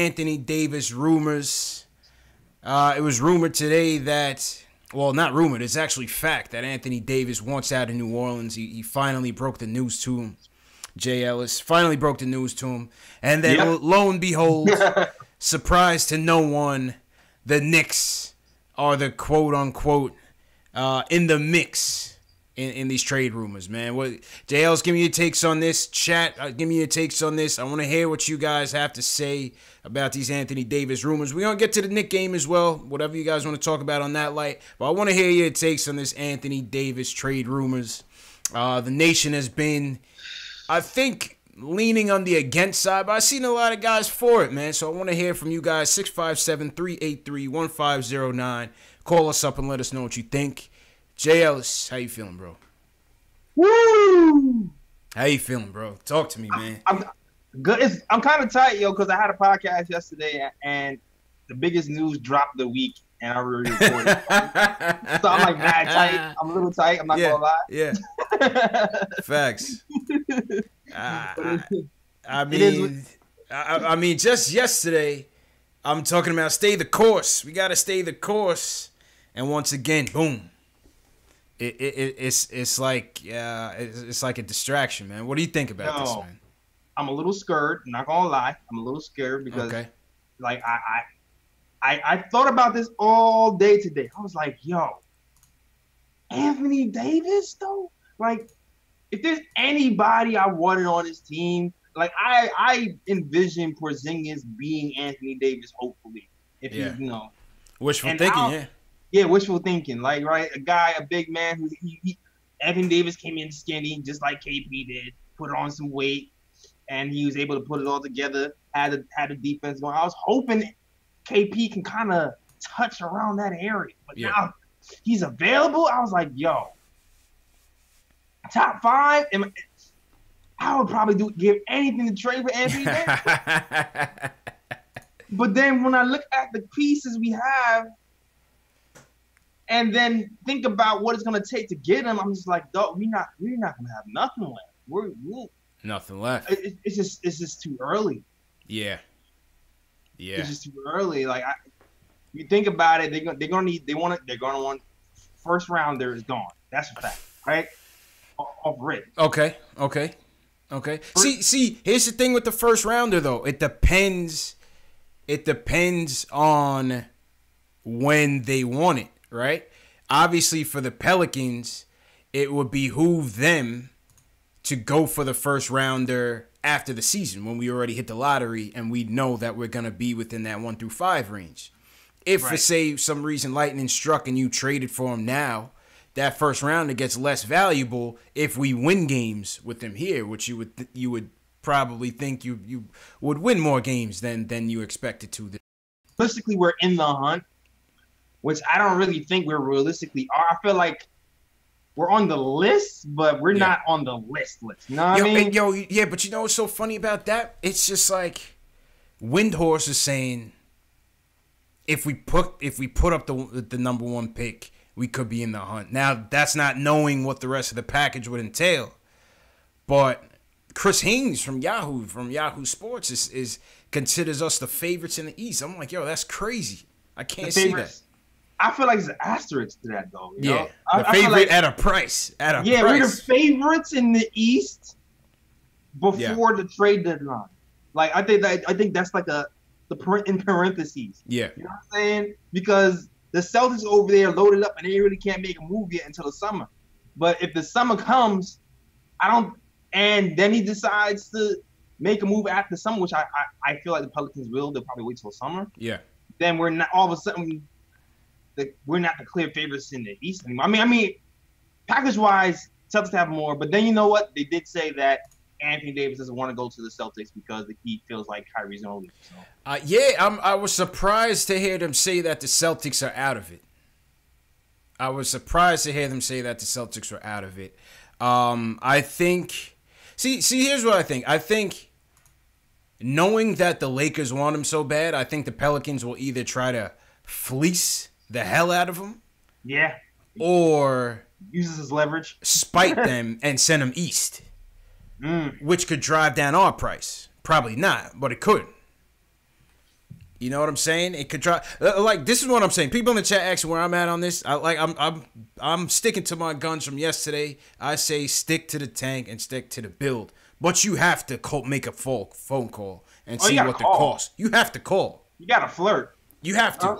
Anthony Davis rumors. It was rumored today that, well, not rumored, it's actually fact that Anthony Davis wants out of New Orleans. He finally broke the news to him. Jay Ellis finally broke the news to him. And then lo and behold, surprise to no one, the Knicks are the quote-unquote in the mix in these trade rumors, man. What, Jay Ellis, give me your takes on this. Chat, give me your takes on this. I want to hear what you guys have to say about these Anthony Davis rumors. We're going to get to the Knick game as well, whatever you guys want to talk about on that light. But I want to hear your takes on this Anthony Davis trade rumors. The nation has been, I think, leaning on the against side, but I've seen a lot of guys for it, man. So I want to hear from you guys. 657-383-1509. Call us up and let us know what you think. Jay Ellis, how you feeling, bro? Woo! How you feeling, bro? Talk to me, man. I'm good. I'm kind of tight, yo, because I had a podcast yesterday, and the biggest news dropped the week, and I already recorded. So I'm like mad tight. I'm a little tight. I'm not gonna lie. Yeah. Facts. I mean, just yesterday, I'm talking about stay the course. We gotta stay the course, and once again, boom. It's like a distraction, man. What do you think about this, man? I'm a little scared. I'm not gonna lie. I'm a little scared because, like, I thought about this all day today. I was like, yo, Anthony Davis though. Like, if there's anybody I wanted on this team, like I envision Porzingis being Anthony Davis. Hopefully, if you know, wishful thinking, Yeah, wishful thinking. Like, right, a big man who Anthony Davis came in skinny, just like KP did, put on some weight, and he was able to put it all together, had a defense going. I was hoping KP can kind of touch around that area. But now he's available. I was like, yo, top 5. I would probably give anything to trade for Anthony Davis. But then when I look at the pieces we have, and then think about what it's gonna take to get him, I'm just like, dog, we're not gonna have nothing left. We're nothing left. It's just too early. Yeah. It's just too early. Like, you think about it, they're gonna want first rounder is gone. That's a fact, right? Off rip. Okay. See, here's the thing with the first rounder though. It depends on when they want it. Right? Obviously, for the Pelicans, it would behoove them to go for the first rounder after the season when we already hit the lottery and we know that we're going to be within that 1 through 5 range. If, for say, some reason lightning struck and you traded for him now, that first rounder gets less valuable if we win games with him here, which you would probably think you would win more games than you expected to. Realistically, we're in the hunt, which I don't really think we're realistically are. I feel like we're on the list, but we're not on the list. You know what I mean? But you know what's so funny about that? It's just like Windhorse is saying if we put up the number 1 pick, we could be in the hunt. Now, that's not knowing what the rest of the package would entail. But Chris Haynes from Yahoo Sports is considers us the favorites in the East. I'm like, yo, that's crazy. I can't see that. I feel like there's an asterisk to that, though. You know? The favorite at a price. We're the favorites in the East before the trade deadline. Like, I think that's like the in parentheses. Yeah, you know what I'm saying? Because the Celtics over there loaded up and they really can't make a move yet until the summer. But if the summer comes, and then he decides to make a move after summer, which I feel like the Pelicans will. They'll probably wait till summer. Yeah. Then we're not all of a sudden. We're not the clear favorites in the East anymore. I mean, package-wise, Celtics have more. But then you know what? They did say that Anthony Davis doesn't want to go to the Celtics because he feels like Kyrie's going to leave. So. I was surprised to hear them say that the Celtics are out of it. I think – see, here's what I think. I think knowing that the Lakers want him so bad, I think the Pelicans will either try to fleece – the hell out of him, or uses his leverage, spite them and send them east, which could drive down our price. Probably not, but it could. You know what I'm saying? It could try. Like, this is what I'm saying. People in the chat asking where I'm at on this. I'm sticking to my guns from yesterday. I say stick to the tank and stick to the build. But you have to make a phone call and see what the cost. You have to call. You gotta flirt. You have to,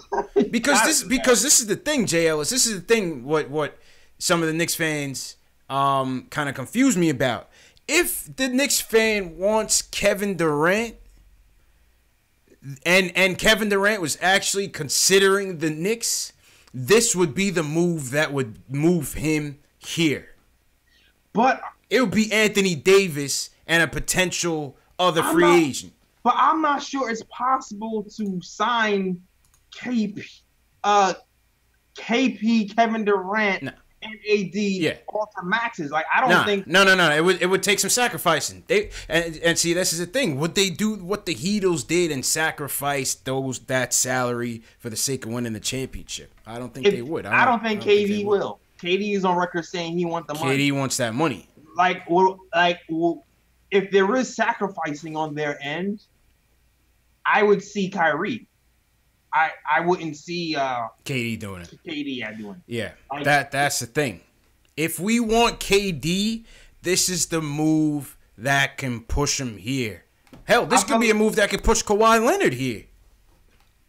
because this is the thing, Jay Ellis. This is the thing. What some of the Knicks fans kind of confuse me about. If the Knicks fan wants Kevin Durant, and Kevin Durant was actually considering the Knicks, this would be the move that would move him here. But it would be Anthony Davis and a potential other free agent. But I'm not sure it's possible to sign KP, Kevin Durant, and AD all to maxes. Like, I don't think. No. It would take some sacrificing. And see, this is the thing. Would they do what the Heatles did and sacrifice that salary for the sake of winning the championship? I don't think they would. I don't think KD will. KD is on record saying he wants the money. KD wants that money. If there is sacrificing on their end, I would see Kyrie. I wouldn't see KD doing it. KD doing it. Yeah, that's the thing. If we want KD, this is the move that can push him here. Hell, this could be a move that could push Kawhi Leonard here.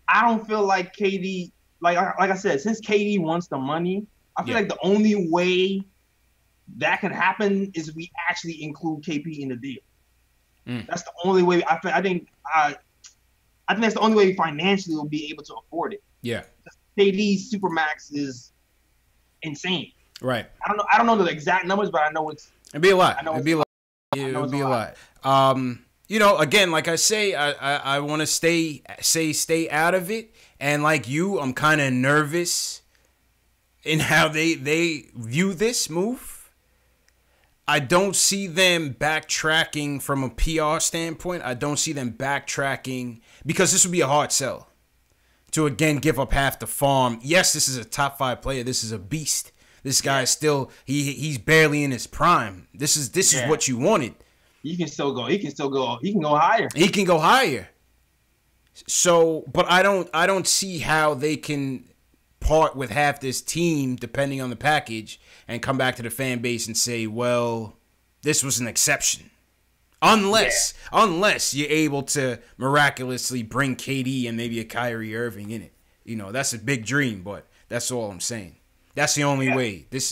I don't feel like KD, like I said, since KD wants the money, I feel like the only way that could happen is if we actually include KP in the deal. That's the only way. I think that's the only way financially we'll be able to afford it. Yeah. KD's supermax is insane. Right. I don't know the exact numbers, but I know it'd be a lot. It'd be a lot. It would be a lot. You know, again, like I say, I want to stay out of it. And like you, I'm kind of nervous in how they view this move. I don't see them backtracking from a PR standpoint. I don't see them backtracking because this would be a hard sell to, again, give up half the farm. Yes, this is a top 5 player. This is a beast. This guy is still he's barely in his prime. This is what you wanted. He can still go. He can go higher. He can go higher. So, but I don't see how they can part with half this team, depending on the package, and come back to the fan base and say, well, this was an exception. Unless you're able to miraculously bring KD and maybe a Kyrie Irving in it. You know, that's a big dream, but that's all I'm saying. That's the only way. That's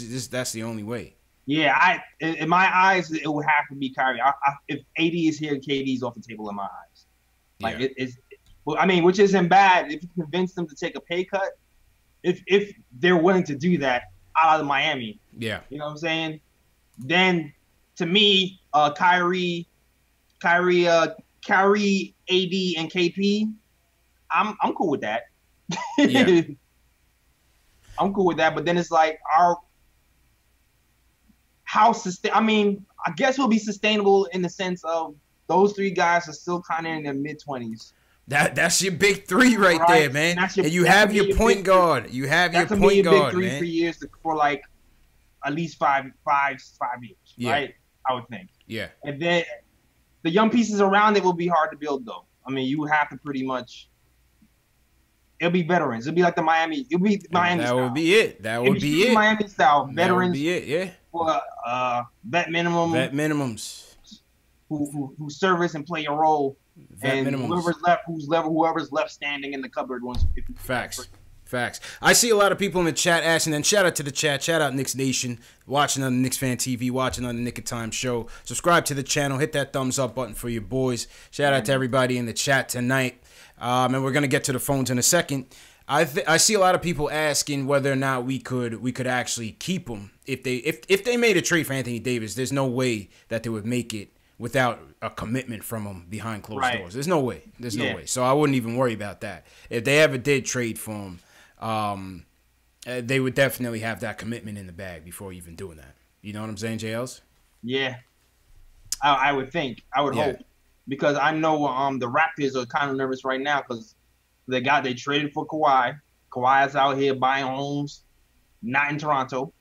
the only way. Yeah, in my eyes, it would have to be Kyrie. If AD is here, KD's off the table in my eyes. Like which isn't bad if you convince them to take a pay cut. If they're willing to do that out of Miami, you know what I'm saying? Then to me, Kyrie, AD, and KP, I'm cool with that. Yeah. I'm cool with that. But then it's like I guess we'll be sustainable in the sense of those 3 guys are still kind of in their mid-20s. That's your big 3 right there, man. And you have your point guard. You have your point guard, man. Big 3 for years for like at least 5 years, right? I would think. Yeah. And then the young pieces around it will be hard to build, though. I mean, you have to pretty much. It'll be veterans. It'll be like the Miami. It'll be Miami. That would be it. That would be it. Miami style veterans. That would be it. Yeah. For vet minimum. Vet minimums. Who service and play a role. Vet and minimums. whoever's left standing in the cupboard once. Facts. I see a lot of people in the chat asking, and shout out to the chat. Shout out Knicks Nation, watching on the Knicks Fan TV, watching on the Nick of Time show. Subscribe to the channel. Hit that thumbs up button for your boys. Shout out to everybody in the chat tonight. And we're going to get to the phones in a second. I see a lot of people asking whether or not we could actually keep him. If they made a trade for Anthony Davis, there's no way that they would make it without a commitment from him behind closed doors. There's no way. There's no way. So I wouldn't even worry about that. If they ever did trade for him, they would definitely have that commitment in the bag before even doing that. You know what I'm saying, JLs? Yeah. I would think. I would hope. Because I know the Raptors are kind of nervous right now because they traded for Kawhi. Kawhi's out here buying homes, not in Toronto.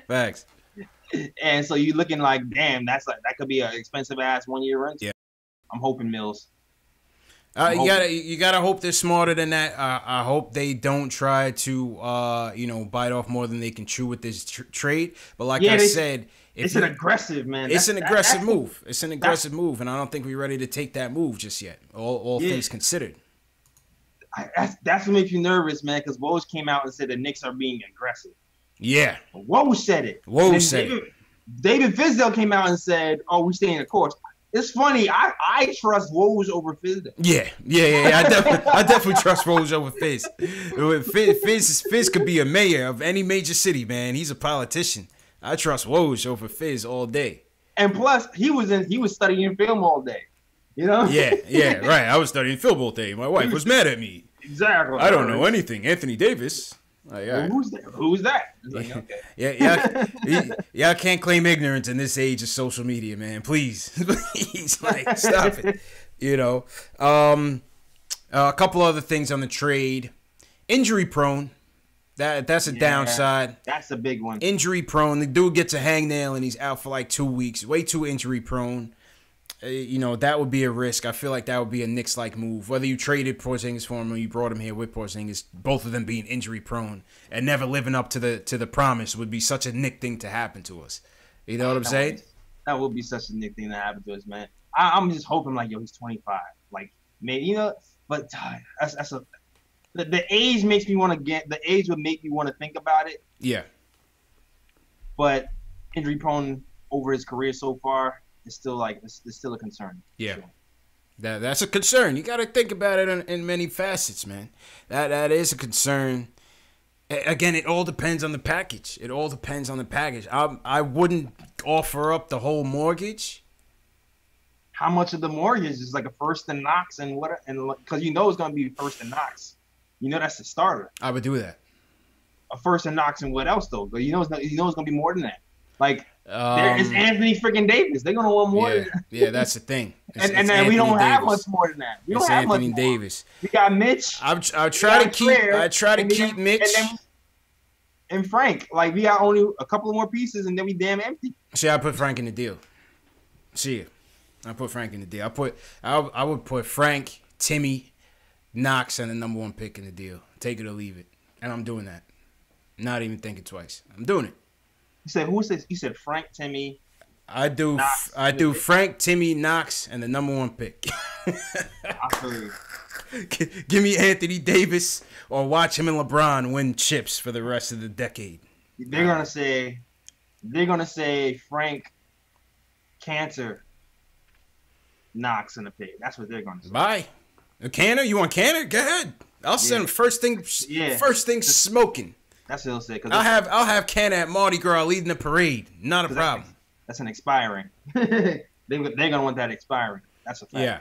Facts. And so you're looking like, damn, that could be an expensive ass 1-year rental. Yeah. I'm hoping Mills. You gotta hope they're smarter than that. I hope they don't try to bite off more than they can chew with this trade. But like I said, it's an aggressive man. It's an aggressive move. It's an aggressive move, and I don't think we're ready to take that move just yet. All things considered. That's what makes you nervous, man. Because Woj came out and said the Knicks are being aggressive. Yeah, Woj said it. David Fizdale came out and said, "Oh, we staying the course." It's funny. I trust Woj over Fizdale. Yeah. I definitely trust Woj over Fizz. Fizz could be a mayor of any major city, man. He's a politician. I trust Woj over Fizz all day. And plus, he was studying film all day. You know? Yeah, right. I was studying film all day. My wife was mad at me. Exactly. I don't know anything. Anthony Davis. Like, well, who's that? Like, okay. Y'all can't claim ignorance in this age of social media, man. Please, like, stop it. A couple other things on the trade. Injury prone. That's a downside. That's a big one. Injury prone. The dude gets a hangnail and he's out for like 2 weeks. Way too injury prone. That would be a risk. I feel like that would be a Knicks-like move. Whether you traded Porzingis for him or you brought him here with Porzingis, both of them being injury-prone and never living up to the promise would be such a Knick thing to happen to us. You know what I'm saying? That would be such a Knick thing to happen to us, man. I'm just hoping, like, he's 25. Like, maybe, but the age makes me want to get – the age would make me want to think about it. Yeah. But injury-prone over his career so far – it's still a concern. Yeah, sure. That's a concern. You got to think about it in many facets, man. That is a concern. Again, it all depends on the package. I wouldn't offer up the whole mortgage. How much of the mortgage is like a first and Knox and what? And because it's going to be first and Knox. That's the starter. I would do that. A first and Knox and what else though? But it's going to be more than that. Like. It's Anthony freaking Davis. They're gonna want more. Than that. Yeah, that's the thing. And then we don't have much more than that. We don't have Anthony much Davis. We got Mitch. I try to keep Mitch and Frank. Like we got only a couple more pieces, and then we damn empty. See, I put Frank in the deal. I put Frank in the deal. I would put Frank, Timmy, Knox, and the number 1 pick in the deal. Take it or leave it, and I'm doing that. Not even thinking twice. I'm doing it. You said who says? You said Frank, Timmy. I do Frank, Timmy, Knox, and the number 1 pick. I feel you. Give me Anthony Davis, or watch him and LeBron win chips for the rest of the decade. They're gonna say Frank, Cantor, Knox in the pick. That's what they're gonna say. Bye. Cantor, you want Cantor? Go ahead. I'll send him first thing smoking. That's what he'll say. I'll have Cantor at Mardi Gras leading the parade. Not a problem. That's an expiring. They're gonna want that expiring. That's a fact. Yeah.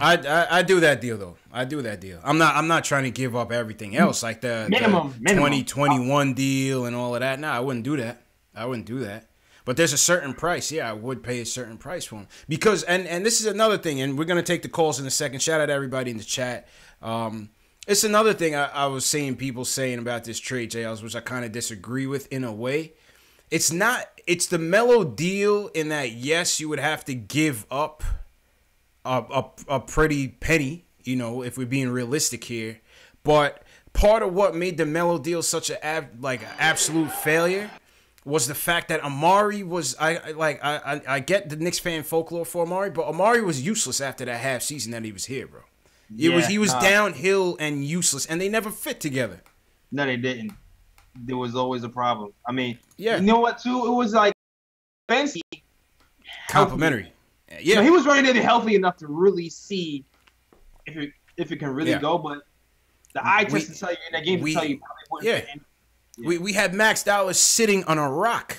I do that deal though. I'm not trying to give up everything else like the minimum 2021 deal and all of that. No, I wouldn't do that. But there's a certain price. Yeah, I would pay a certain price for him because and this is another thing. And we're gonna take the calls in a second. Shout out to everybody in the chat. It's another thing I was seeing people saying about this trade, JLs, which I kind of disagree with in a way. It's the Melo deal in that, yes, you would have to give up a pretty penny, if we're being realistic here. But part of what made the Melo deal such an absolute failure was the fact that Amari was I get the Knicks fan folklore for Amari, but Amari was useless after that half season that he was here, bro. He was downhill and useless, and they never fit together. No, they didn't. There was always a problem. I mean, yeah. You know what, too? It was like fancy. Complimentary. Yeah. He was running it healthy enough to really see if it can really go, but the eye test to tell you in that game to tell you probably wouldn't fit in. We had Max Dallas sitting on a rock.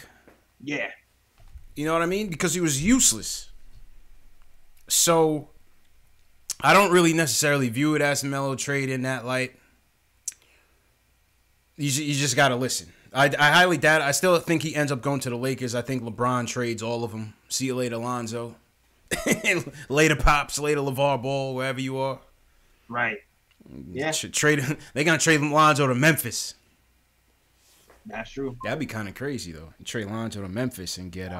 Yeah. You know what I mean? Because he was useless. So I don't really necessarily view it as a Melo trade in that light. You just got to listen. I highly doubt it. I still think he ends up going to the Lakers. I think LeBron trades all of them. See you later, Lonzo. Later, Pops. Later, LeVar Ball, wherever you are. Right. Yeah. They're going to trade Lonzo to Memphis. That's true. That'd be kind of crazy, though. Trade Lonzo to Memphis and get...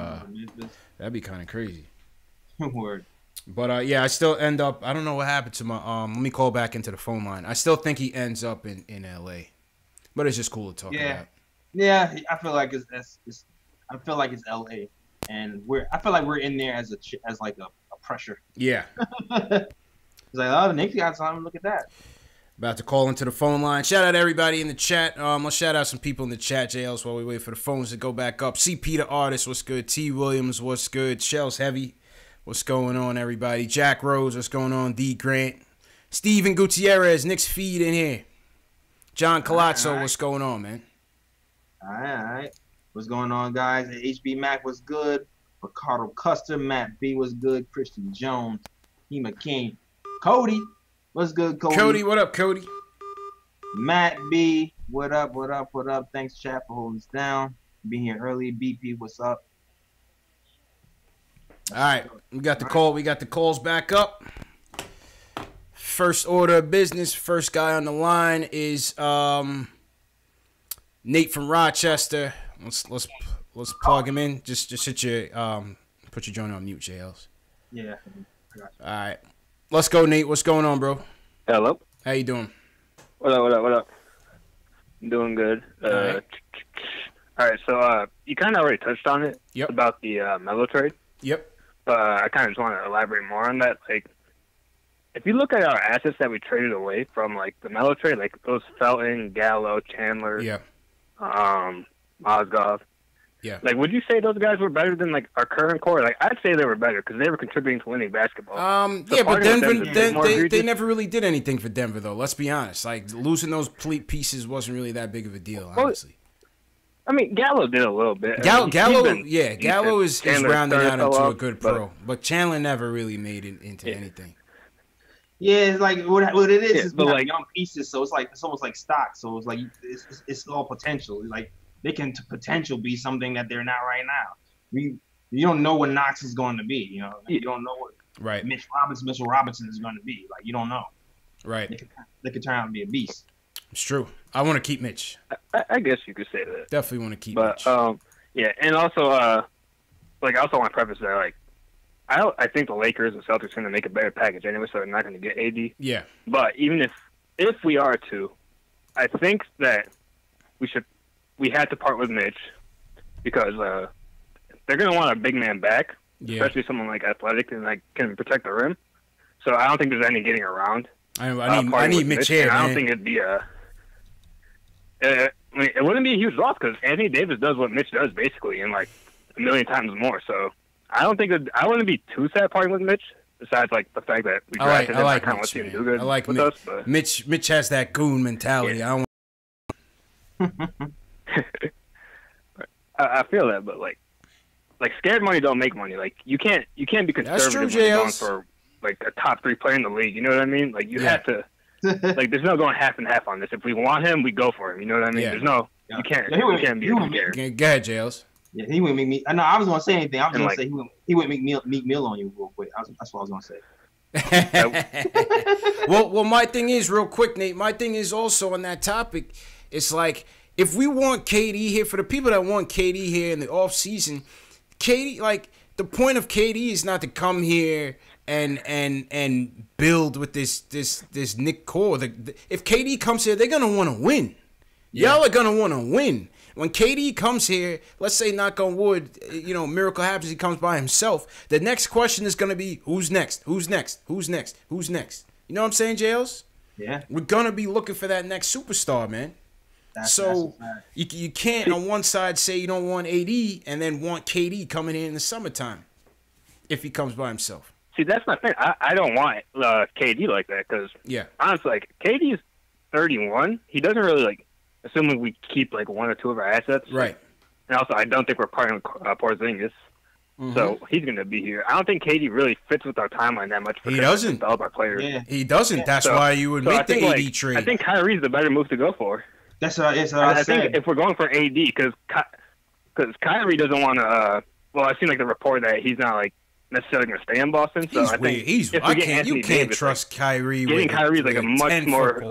That'd be kind of crazy. Word. But yeah, I still end up. I don't know what happened to my. Let me call back into the phone line. I still think he ends up in L.A. But it's just cool to talk about. Yeah, I feel like it's I feel like it's L.A. and I feel like we're in there as like a pressure. Yeah. It's like, oh, the Knicks got something. Look at that. About to call into the phone line. Shout out everybody in the chat. Let's shout out some people in the chat, JLs, while we wait for the phones to go back up. CP the Artist, what's good? T Williams, what's good? Shell's Heavy, what's going on, everybody? Jack Rose, what's going on? D Grant. Steven Gutierrez, Knicks feed in here. John Colazzo, right. What's going on, man? All right. What's going on, guys? HB Mac was good. Ricardo Custer, Matt B was good. Christian Jones, Hema King. Cody, what's good, Cody? Cody, what up, Cody? Matt B, what up, what up, what up? Thanks, chat, for holding us down. Being here early. BP, what's up? All right, we got the call. We got the calls back up. First order of business. First guy on the line is Nate from Rochester. Let's plug him in. Just hit your put your joint on mute, JLs. Yeah. All right. Let's go, Nate. What's going on, bro? Hello. How you doing? What up? I'm doing good. All right. So you kind of already touched on it. Yep. About the Melo trade. Yep. I kind of just want to elaborate more on that. Like, if you look at our assets that we traded away from, like the Melo trade, like those Felton, Gallo, Chandler, Mozgov. Yeah. Like, would you say those guys were better than like our current core? Like, I'd say they were better because they were contributing to winning basketball. Yeah, but Denver, they never really did anything for Denver, though. Let's be honest. Like, losing those pieces wasn't really that big of a deal, honestly. I mean, Gallo did a little bit. Gallo is rounding out into a good pro, but Chandler never really made it into anything. Yeah, it's like what it is. It's like young pieces, so it's almost like stock. So it's like it's all potential. Like they can potential be something that they're not right now. You don't know what Knox is going to be. You know, you don't know what Mitchell Robinson is going to be. Like you don't know. Right. They could turn out to be a beast. It's true. I want to keep Mitch. I guess you could say that. Definitely want to keep Mitch. Yeah, and also, I also want to preface that, like, I think the Lakers and Celtics are going to make a better package anyway, so they're not going to get AD. Yeah. But even if we are to, I think that we had to part with Mitch because they're going to want a big man back, especially someone like athletic and like can protect the rim. So I don't think there's any getting around. I need Mitch here, man. I don't think it'd be I mean, it wouldn't be a huge loss because Anthony Davis does what Mitch does basically, and like a million times more. So I don't think I wouldn't be too sad parting with Mitch. Besides, like the fact that we drafted him, I kind of want to see him do good. I like with Mitch. Us, but... Mitch has that goon mentality. Yeah. I feel that, but like scared money don't make money. Like you can't be conservative when you're going for like a top 3 player in the league. You know what I mean? Like you have to. Like there's no going half and half on this. If we want him, we go for him. You know what I mean? Yeah. There's no. You can't be scared. Go ahead, Jails. Yeah, he wouldn't make me. I know I was gonna say anything. I was gonna say he wouldn't make Meek Mill on you real quick. That's what I was gonna say. well, my thing is real quick, Nate. My thing is also on that topic. It's like if we want KD here, for the people that want KD here in the off season, KD, like the point of KD is not to come here and build with this Nick core. If KD comes here, they're gonna want to win. Y'all are gonna want to win. When KD comes here, let's say knock on wood, miracle happens, he comes by himself. The next question is gonna be who's next? Who's next? Who's next? Who's next? You know what I'm saying, Jails? Yeah. We're gonna be looking for that next superstar, man. That's you can't on one side say you don't want AD and then want KD coming in the summertime if he comes by himself. See, that's my thing. I don't want KD like that because honestly, like KD's 31. He doesn't really assuming we keep like 1 or 2 of our assets, right? And also, I don't think we're parting with Porzingis, so he's going to be here. I don't think KD really fits with our timeline that much. He doesn't develop our players. Yeah. He doesn't. That's why you would make the AD trade. I think Kyrie's the better move to go for. That's what I think if we're going for AD, because Kyrie doesn't want to. Well, I've seen the report that he's not necessarily going to stay in Boston. So I think you can't trust Kyrie. Getting Kyrie is a much more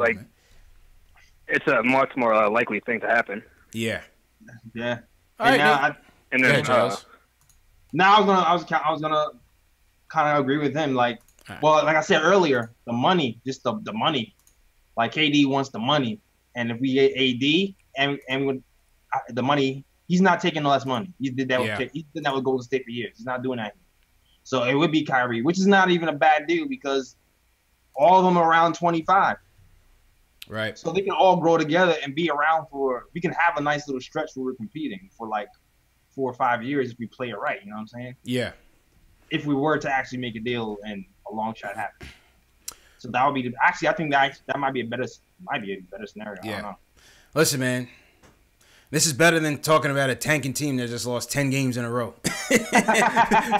it's a much more likely thing to happen. Yeah. All right. Now I was gonna kind of agree with him. Like, well, like I said earlier, the money, just the money. Like KD wants the money, and if we get AD and the money, he's not taking less money. He did that. He did that with Golden State for years. He's not doing that. So it would be Kyrie, which is not even a bad deal because all of them are around 25. Right. So they can all grow together and be around we can have a nice little stretch where we're competing for like 4 or 5 years if we play it right. You know what I'm saying? Yeah. If we were to actually make a deal and a long shot happen. So that would be I think that might be a better scenario. Yeah. I don't know. Listen, man. This is better than talking about a tanking team that just lost 10 games in a row.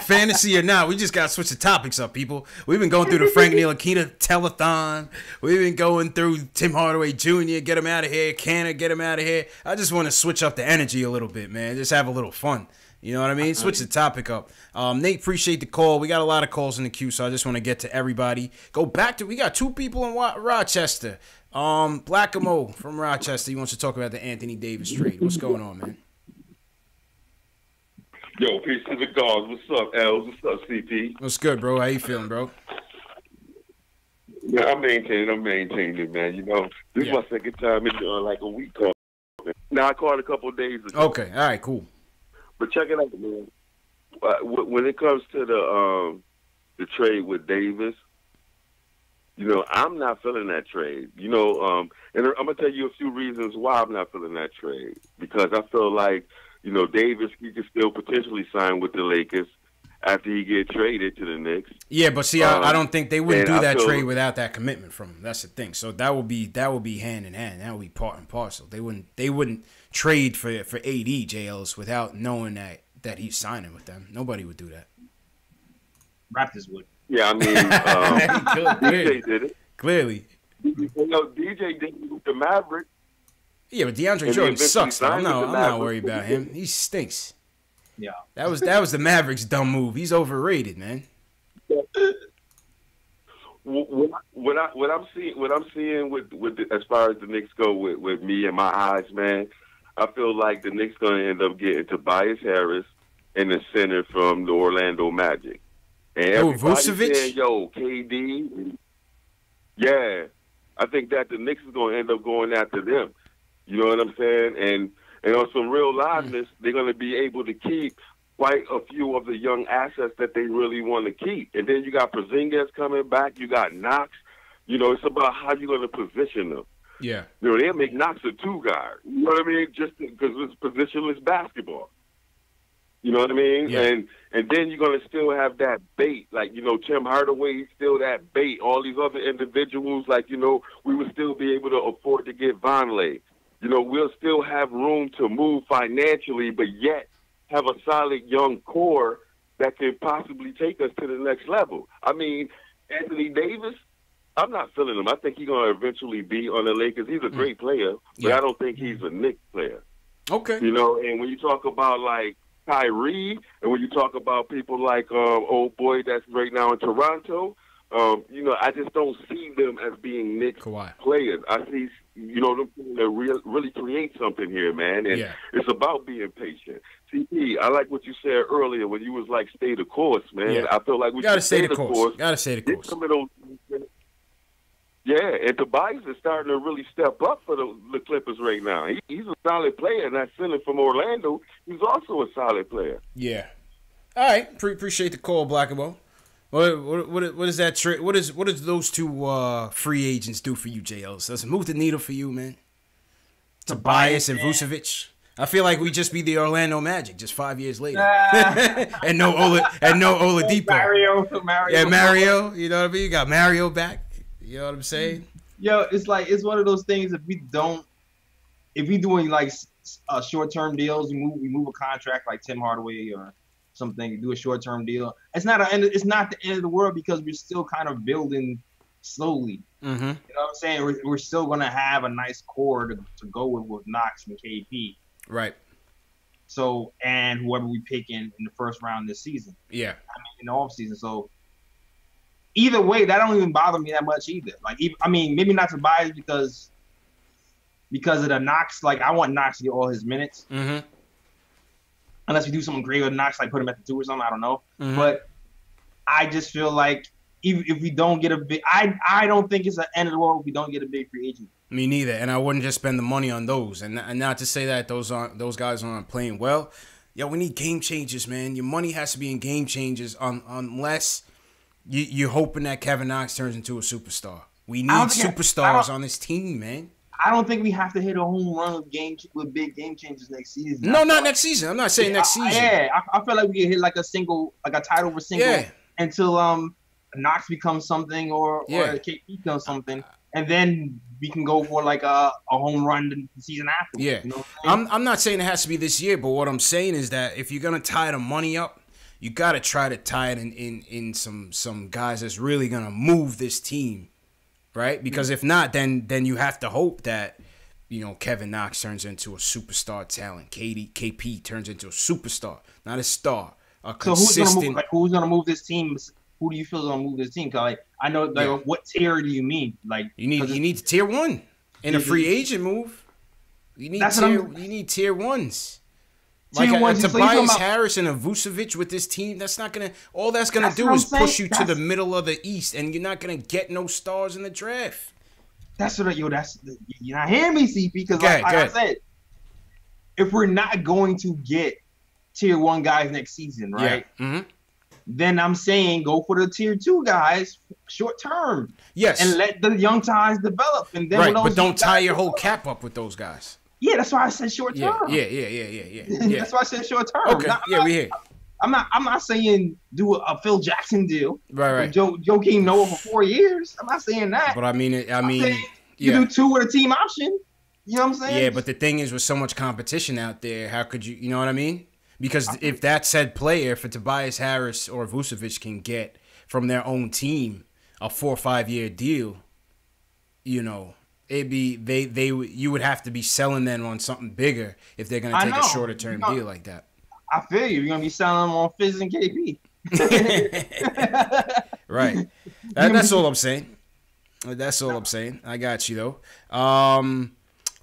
Fantasy or not, we just got to switch the topics up, people. We've been going through the Frank Ntilikina telethon. We've been going through Tim Hardaway Jr., get him out of here. Canner, get him out of here. I just want to switch up the energy a little bit, man. Just have a little fun. You know what I mean? Switch the topic up. Nate, appreciate the call. We got a lot of calls in the queue, so I just want to get to everybody. We got 2 people in Rochester. Blackamo from Rochester. He wants to talk about the Anthony Davis trade. What's going on, man? Yo, peace to the gods. What's up, Els? What's up, CP? What's good, bro? How you feeling, bro? Yeah, I'm maintaining it, man. You know, this is my second time in like a week. Now, I called a couple of days ago. Okay, all right, cool. But check it out, man. When it comes to the trade with Davis, you know, I'm not feeling that trade. You know, and I'm going to tell you a few reasons why I'm not feeling that trade. Because I feel like, you know, Davis, he could still potentially sign with the Lakers after he get traded to the Knicks. Yeah, but see, I don't think they wouldn't do that trade without that commitment from him. That's the thing. So that would be hand in hand. That would be part and parcel. They wouldn't trade for AD JLs without knowing that he's signing with them. Nobody would do that. Raptors would. Yeah, I mean, DJ did it. Clearly. You know, DJ did it with the Mavericks. Yeah, but DeAndre Jordan sucks. I'm not worried about him. He stinks. Yeah. That was the Mavericks' dumb move. He's overrated, man. What I'm seeing with as far as the Knicks go with me and my eyes, man, I feel like the Knicks gonna end up getting Tobias Harris in the center from the Orlando Magic. And everybody saying, yo, KD. Yeah. I think that the Knicks is going to end up going after them. You know what I'm saying? And on some real liveness, they're going to be able to keep quite a few of the young assets that they really want to keep. And then you got Porzingis coming back. You got Knox. You know, it's about how you're going to position them. Yeah. You know, they'll make Knox a 2-guy. You know what I mean? Just because it's positionless basketball. You know what I mean? Yeah. And then you're going to still have that bait. Like, you know, Tim Hardaway, still that bait. All these other individuals, like, you know, we would still be able to afford to get Vonleh. You know, we'll still have room to move financially, but yet have a solid young core that can possibly take us to the next level. I mean, Anthony Davis, I'm not feeling him. I think he's going to eventually be on the Lakers. He's a great player, but I don't think he's a Knicks player. Okay. You know, and when you talk about, like, Kyrie, and when you talk about people like old boy that's right now in Toronto, you know, I just don't see them as being Knicks players. I see, you know, them to really create something here, man, and it's about being patient. CP, I like what you said earlier when you was like, stay the course, man. Yeah. I feel like we gotta stay the course. Gotta stay the course. Some of those, yeah, and Tobias is starting to really step up for the Clippers right now. He's a solid player, and that center from Orlando, he's also a solid player. Yeah. All right. Appreciate the call, Blackabo. What is that trick? What does those two free agents do for you, JLs? Does it move the needle for you, man? Tobias and Vucevic. I feel like we just be the Orlando Magic just 5 years later, and no Oladipo. Mario. Yeah, Mario. You know what I mean? You got Mario back. You know what I'm saying? Yo, it's one of those things. If we doing like short-term deals, we move a contract like Tim Hardaway or something, do a short-term deal. It's not the end of the world because we're still kind of building slowly. Mm-hmm. You know what I'm saying? We're still gonna have a nice core to go with Knox and KP. Right. So, and whoever we pick in the first round this season. Yeah. I mean, in the off season. So either way, that don't even bother me that much either. Like, I mean, maybe not Tobias because of the Knox. Like, I want Knox to get all his minutes. Mm-hmm. Unless we do something great with Knox, like put him at the 2 or something. I don't know. Mm-hmm. But I just feel like if we don't get a big, I don't think it's the end of the world if we don't get a big free agent. Me neither, and I wouldn't just spend the money on those. And not to say that those guys aren't playing well. Yo, we need game changers, man. Your money has to be in game changers unless you're hoping that Kevin Knox turns into a superstar. We need superstars on this team, man. I don't think we have to hit a home run with big game changers next season. No, not next season. I'm not saying next season. Yeah, I feel like we can hit like a title for single until Knox becomes something or KP becomes something, and then we can go for like a home run the season after. Yeah, you know I'm not saying it has to be this year, but what I'm saying is that if you're gonna tie the money up, you gotta try to tie it in some guys that's really gonna move this team, right? Because if not, then you have to hope that Kevin Knox turns into a superstar talent. KP turns into a superstar, not a star. A consistent. So who's gonna move this team? Who do you feel is gonna move this team? Cause I know what tier do you mean? Like you need tier one in a free agent move. You need tier ones. Like Tobias Harris and a Vucevic with this team, that's not gonna. All that's gonna do is push you to the middle of the East, and you're not gonna get no stars in the draft. You're not hearing me, CP. Because like I said, if we're not going to get tier one guys next season, right? Yeah. Mm-hmm. Then I'm saying go for the tier two guys short term. Yes. And let the young guys develop. And then but don't tie your whole cap up with those guys. Yeah, that's why I said short term. Yeah. That's why I said short term. Okay. We hear. I'm not saying do a Phil Jackson deal. Right. Joakim Noah for 4 years. I'm not saying that. But I mean you do 2 with a team option. You know what I'm saying? Yeah, but the thing is, with so much competition out there, how could you know what I mean? Because if that said player for Tobias Harris or Vucevic can get from their own team a 4 or 5 year deal, it'd be you would have to be selling them on something bigger if they're gonna take a shorter term deal like that. I feel you. You're gonna be selling them on Fizz and KP. Right. That's all I'm saying. That's all I'm saying. I got you though.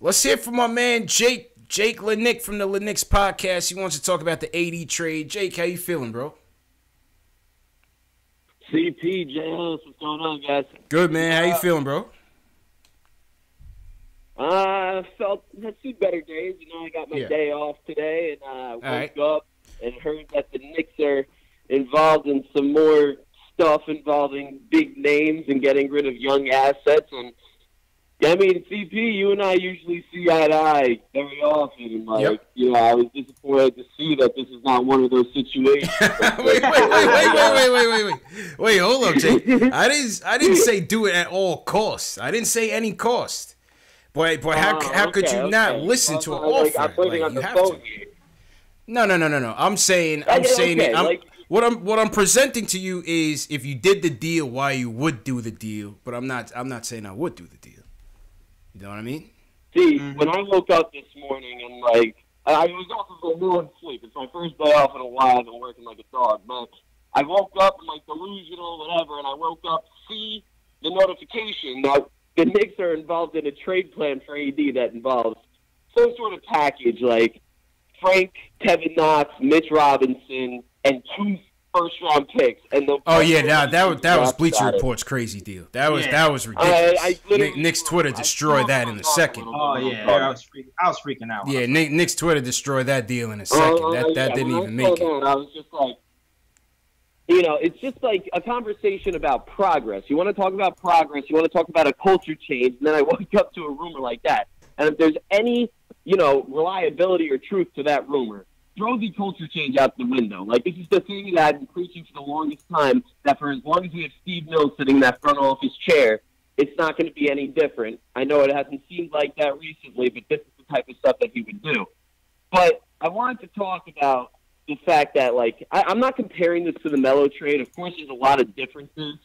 Let's hear from my man Jake Lanick from the Lanick's podcast. He wants to talk about the AD trade. Jake, how you feeling, bro? CP, J-House, what's going on, guys? Good, man. How you feeling, bro? I had 2 better days. I got my day off today, and I woke up and heard that the Knicks are involved in some more stuff involving big names and getting rid of young assets. And I mean, CP, you and I usually see eye to eye very often. And I was disappointed to see that this is not one of those situations. Wait, hold up, Jake. I didn't say do it at all costs. I didn't say any cost. But how could you not listen to an offer? I'm waiting on the phone here. No. I'm saying it. What I'm presenting to you is if you did the deal, why you would do the deal. But I'm not saying I would do the deal. You know what I mean? See, when I woke up this morning and I was off of a long sleep. It's my first day off in a while. I've been working like a dog, but I woke up delusional, whatever, and I woke up, see the notification that the Knicks are involved in a trade plan for AD that involves some sort of package like Frank, Kevin Knox, Mitch Robinson, and 2 first-round picks. And that was Bleacher Report's crazy deal. That was ridiculous. Knicks Twitter destroyed that in a second. Oh yeah, I was freaking out. Yeah, Knicks Twitter destroyed that deal in a second. That didn't even make it. I was just like, it's just like a conversation about progress. You want to talk about progress. You want to talk about a culture change. And then I woke up to a rumor like that. And if there's any, reliability or truth to that rumor, throw the culture change out the window. This is the thing that I've been preaching for the longest time, that for as long as we have Steve Mills sitting in that front office chair, it's not going to be any different. I know it hasn't seemed like that recently, but this is the type of stuff that he would do. But I wanted to talk about the fact that, I'm not comparing this to the Melo trade. Of course, there's a lot of differences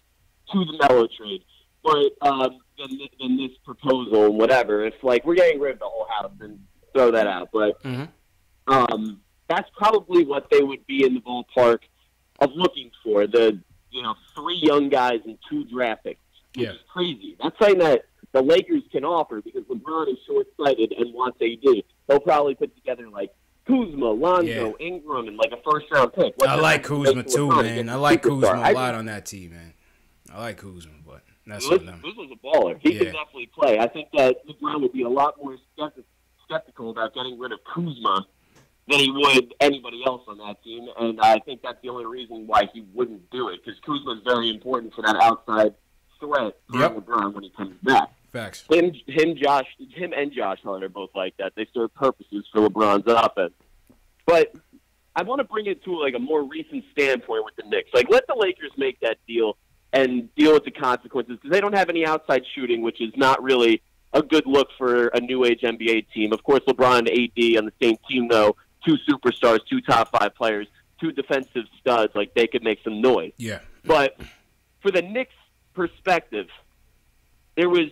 to the Melo trade, but than this proposal and whatever. If, we're getting rid of the whole house, and throw that out. But that's probably what they would be in the ballpark of looking for. The 3 young guys and 2 draft picks, which is crazy. That's something that the Lakers can offer because LeBron is short-sighted and wants AD. They'll probably put together Kuzma, Lonzo, Ingram, and like a first-round pick. I like Kuzma too, man. I like Kuzma a lot on that team, man. I like Kuzma, but that's something. Kuzma's a baller. He can definitely play. I think that LeBron would be a lot more skeptical about getting rid of Kuzma than he would anybody else on that team, and I think that's the only reason why he wouldn't do it, because Kuzma is very important for that outside threat for LeBron when he comes back. Facts. Him and Josh Hart are both like that. They serve purposes for LeBron's offense. But I want to bring it to like a more recent standpoint with the Knicks. Like, let the Lakers make that deal and deal with the consequences, because they don't have any outside shooting, which is not really a good look for a new age NBA team. Of course, LeBron and AD on the same team, though, 2 superstars, 2 top 5 players, 2 defensive studs. Like, they could make some noise. Yeah. But for the Knicks' perspective, there was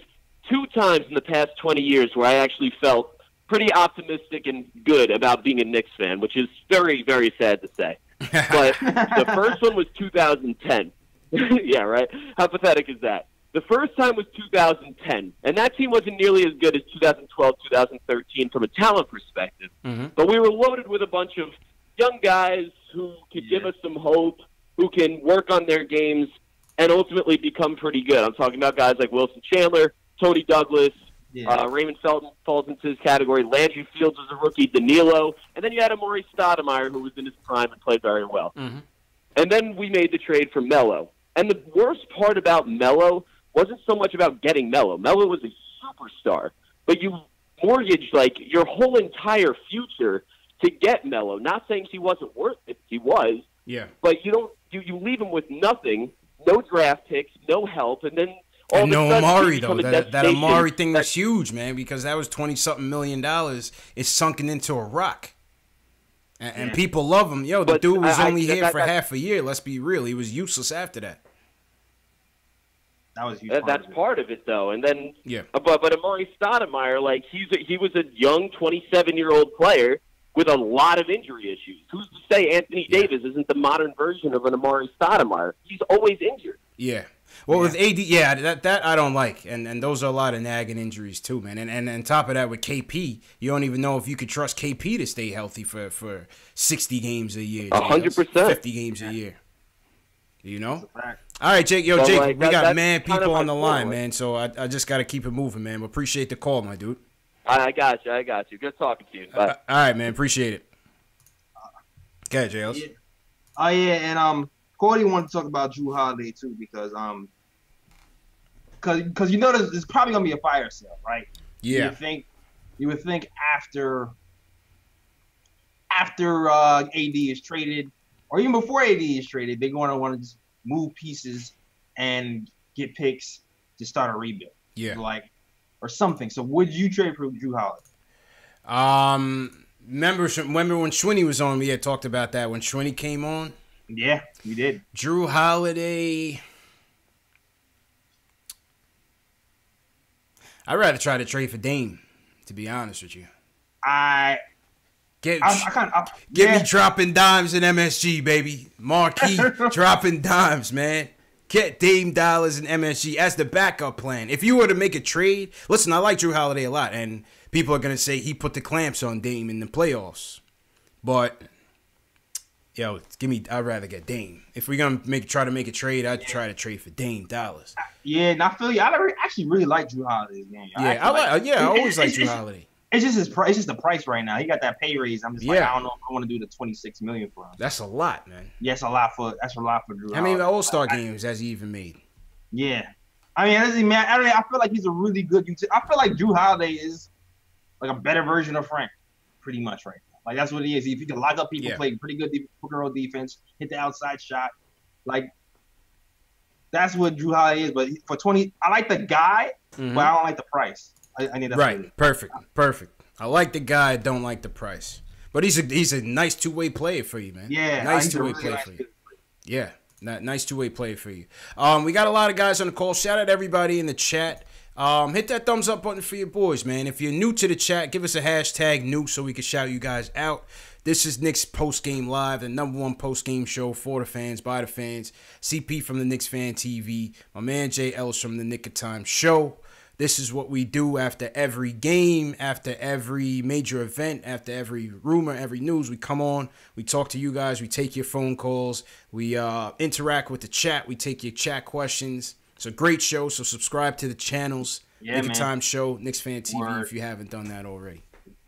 2 times in the past 20 years where I actually felt pretty optimistic and good about being a Knicks fan, which is very, very sad to say. But the first one was 2010. Yeah, right? How pathetic is that? The first time was 2010, and that team wasn't nearly as good as 2012, 2013 from a talent perspective. Mm-hmm. But we were loaded with a bunch of young guys who could give us some hope, who can work on their games, and ultimately become pretty good. I'm talking about guys like Wilson Chandler, Tony Douglas, Raymond Felton falls into his category. Landry Fields was a rookie, Danilo, and then you had Amari Stoudemire, who was in his prime and played very well. Mm-hmm. And then we made the trade for Melo. And the worst part about Melo wasn't so much about getting Melo. Melo was a superstar, but you mortgaged like your whole entire future to get Melo. Not saying he wasn't worth it, he was. Yeah. But you leave him with nothing, no draft picks, no help, and then and no Amari, though. That Amari thing was huge, man, because that was $20-something million. It's sunken into a rock. And people love him. Yo, the dude was only here for half a year. Let's be real. He was useless after that. That was huge. That's part of it, though. And then, but Amari Stoudemire, like he was a young 27-year-old player with a lot of injury issues. Who's to say Anthony Davis isn't the modern version of an Amari Stoudemire? He's always injured. Yeah. Well, with AD, that I don't like, and those are a lot of nagging injuries too, man. And on top of that, with KP, you don't even know if you could trust KP to stay healthy for 60 games a year. 100%. 50 games a year. You know? All right, Jake. Yo, Jake, we got mad people on the line, man. So I just got to keep it moving, man. But appreciate the call, my dude. I got you. Good talking to you. Bye. All right, man. Appreciate it. Okay, Jails. Yeah. And Cody wanted to talk about Drew Holiday too, because you know there's probably gonna be a fire sale, right? Yeah. You would think after AD is traded, or even before AD is traded, they're going to want to just move pieces and get picks to start a rebuild. Yeah. Or something. So would you trade for Drew Holiday? Remember when Schwinny was on, we had talked about that when Schwinny came on? Yeah, we did. Drew Holiday. I'd rather try to trade for Dame, to be honest with you. Get me dropping dimes in MSG, baby. Marquee dropping dimes, man. Get Dame dollars in MSG as the backup plan. If you were to make a trade, listen, I like Drew Holiday a lot, and people are going to say he put the clamps on Dame in the playoffs. But, yo, I'd rather get Dame. If we're going to try to make a trade, I'd try to trade for Dame dollars. Yeah, and I feel you. I actually really like Drew Holiday's game. I always like Drew Holiday. It's just his price. It's just the price right now. He got that pay raise. I'm just like, I don't know if I want to do the $26 million for him. That's a lot, man. Yeah, that's a lot for Drew. How many All-Star games has he even made? Yeah, I mean, I feel like he's a really good. I feel like Drew Holiday is like a better version of Frank, pretty much right now. Like that's what he is. If he can lock up people, play pretty good girl defense, hit the outside shot, like that's what Drew Holiday is. But for 20, I like the guy, but I don't like the price. I need that. Right, perfect. I like the guy, I don't like the price. But he's a nice two-way player for you, man. Yeah, nice two-way player for you. Yeah, nice two-way player for you. We got a lot of guys on the call. Shout out to everybody in the chat. Hit that thumbs up button for your boys, man. If you're new to the chat, give us a hashtag new so we can shout you guys out. This is Knicks Post Game Live, the #1 post game show for the fans, by the fans. CP from the Knicks Fan TV. My man Jay Ellis from the Nick of Time Show. This is what we do after every game, after every major event, after every rumor, every news. We come on, we talk to you guys, we take your phone calls, we interact with the chat, we take your chat questions. It's a great show, so subscribe to the channels. Yeah, Knick of Time Show, Knicks Fan TV, Word. if you haven't done that already.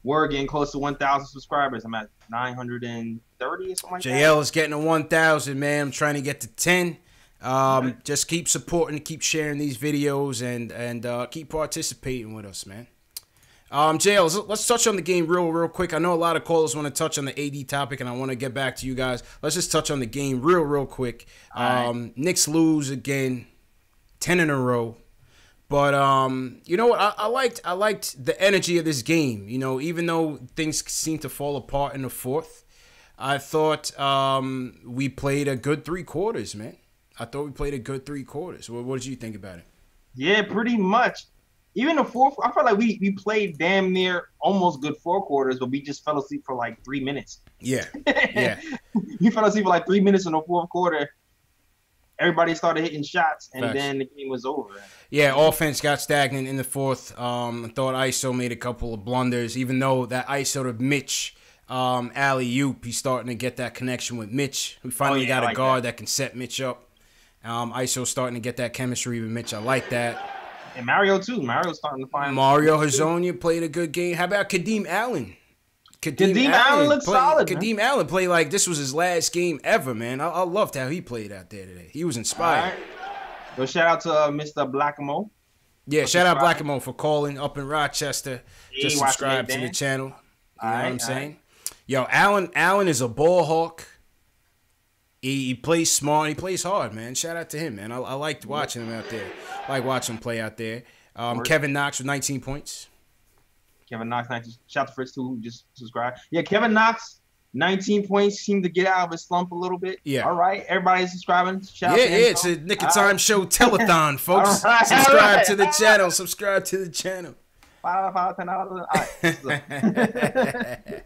We're getting close to 1,000 subscribers. I'm at 930 or something like that. JL is getting to 1,000, man. I'm trying to get to 10. Just keep supporting, keep sharing these videos, and keep participating with us, man. JL, let's touch on the game real quick. I know a lot of callers want to touch on the AD topic, and I want to get back to you guys. Let's just touch on the game real quick. Right. Knicks lose again, 10 in a row. But you know what? I liked the energy of this game. You know, even though things seemed to fall apart in the fourth, I thought we played a good 3 quarters, man. I thought we played a good 3 quarters. What did you think about it? Yeah, pretty much. Even the fourth, I felt like we played damn near almost good 4 quarters, but we just fell asleep for like 3 minutes. Yeah, yeah. We fell asleep for like 3 minutes in the fourth quarter. Everybody started hitting shots, and then the game was over. Yeah, offense got stagnant in the fourth. I thought ISO made a couple of blunders, even though that ISO to Mitch alley-oop, he's starting to get that connection with Mitch. We finally got a guard that can set Mitch up. ISO starting to get that chemistry with Mitch. I like that. And Mario, too. Mario's starting to find... Mario Hezonja played a good game. How about Kadeem Allen? Kadeem Allen looked solid, Kadeem Allen played like this was his last game ever, man. I loved how he played out there today. He was inspired. Right. Well, shout out to Mr. Blackamo. Yeah, shout out Blackamo for calling up in Rochester. Just subscribe to the channel. You know what I'm saying? Yo, Allen is a ball hawk. He plays smart. He plays hard, man. Shout out to him, man. I liked watching him out there. I like watching him play out there. Kevin Knox with 19 points. Kevin Knox, 19. Shout out to Fritz, too, who just subscribed. Yeah, Kevin Knox, 19 points. Seemed to get out of his slump a little bit. Yeah. All right. Everybody's subscribing. Shout out to him, it's a Knick of Time Show telethon, folks. Subscribe to the channel. Subscribe to the channel. $5, $10.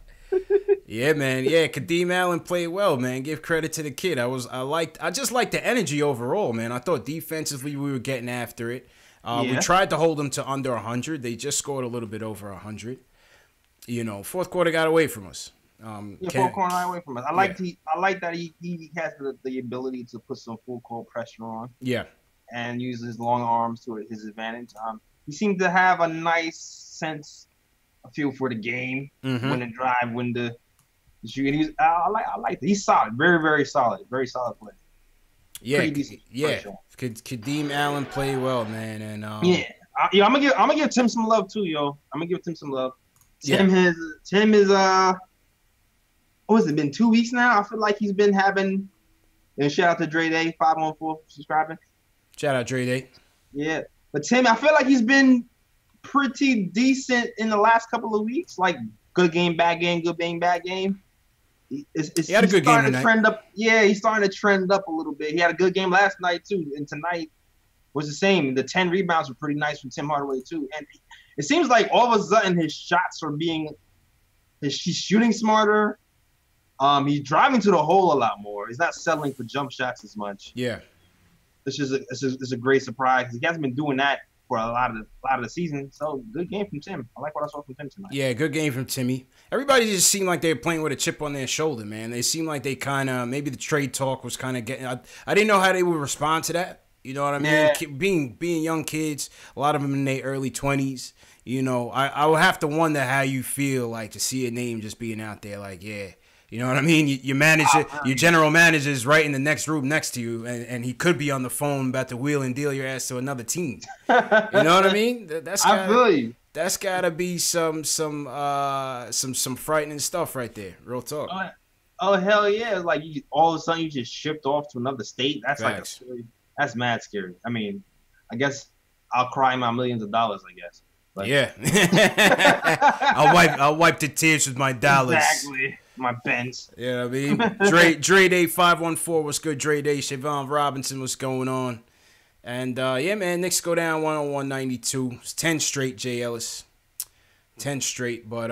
Yeah, man. Yeah, Kadeem Allen played well, man. Give credit to the kid. I just liked the energy overall, man. I thought defensively we were getting after it. We tried to hold them to under 100. They just scored a little bit over 100. You know, fourth quarter got away from us. Fourth quarter got away from us. I like that he has the ability to put some full court pressure on. Yeah. And use his long arms to his advantage. He seemed to have a nice sense, a feel for the game, when to drive, when to shoot. I like that. He's solid, very solid, very solid player. Yeah, Kadeem Allen played well, man, and I'm gonna give Tim some love too, yo. I'm gonna give Tim some love. Tim is what has it been, 2 weeks now? I feel like he's been having. And shout out to Dre Day 514 for subscribing. Shout out Dre Day. Yeah, but Tim, I feel like he's been pretty decent in the last couple of weeks. Like good game, bad game, good game, bad game. He had a good game tonight. Trend up. Yeah, he's starting to trend up a little bit. He had a good game last night too, and tonight was the same. The 10 rebounds were pretty nice from Tim Hardaway too, and it seems like all of a sudden his shots are he's shooting smarter. He's driving to the hole a lot more. He's not settling for jump shots as much. Yeah, it's a great surprise. He hasn't been doing that for a lot of the season. So good game from Tim. I like what I saw from Tim tonight. Yeah, good game from Timmy. Everybody just seemed like they were playing with a chip on their shoulder, man. They seemed like they kind of, maybe the trade talk was kind of getting, I didn't know how they would respond to that. You know what I mean? Yeah. Being young kids, a lot of them in their early 20s, you know, I would have to wonder how you feel like to see a name just being out there like, yeah. You know what I mean? Your manager, your general manager is right in the next room next to you, and he could be on the phone about to wheel and deal your ass to another team. You know what I mean? I feel you. That's gotta be some frightening stuff right there. Real talk. Oh hell yeah! Like all of a sudden you just shipped off to another state. That's Facts. That's mad scary. I mean, I guess I'll cry my millions of dollars. I guess. But, yeah. I'll wipe the tears with my dollars. Exactly. My Benz. Yeah, I mean, Dre Day 514 was good. Dre Day, Siobhan Robinson, what's going on? And yeah, man, Knicks go down 101-92. It's 10 straight, Jay Ellis. 10 straight, but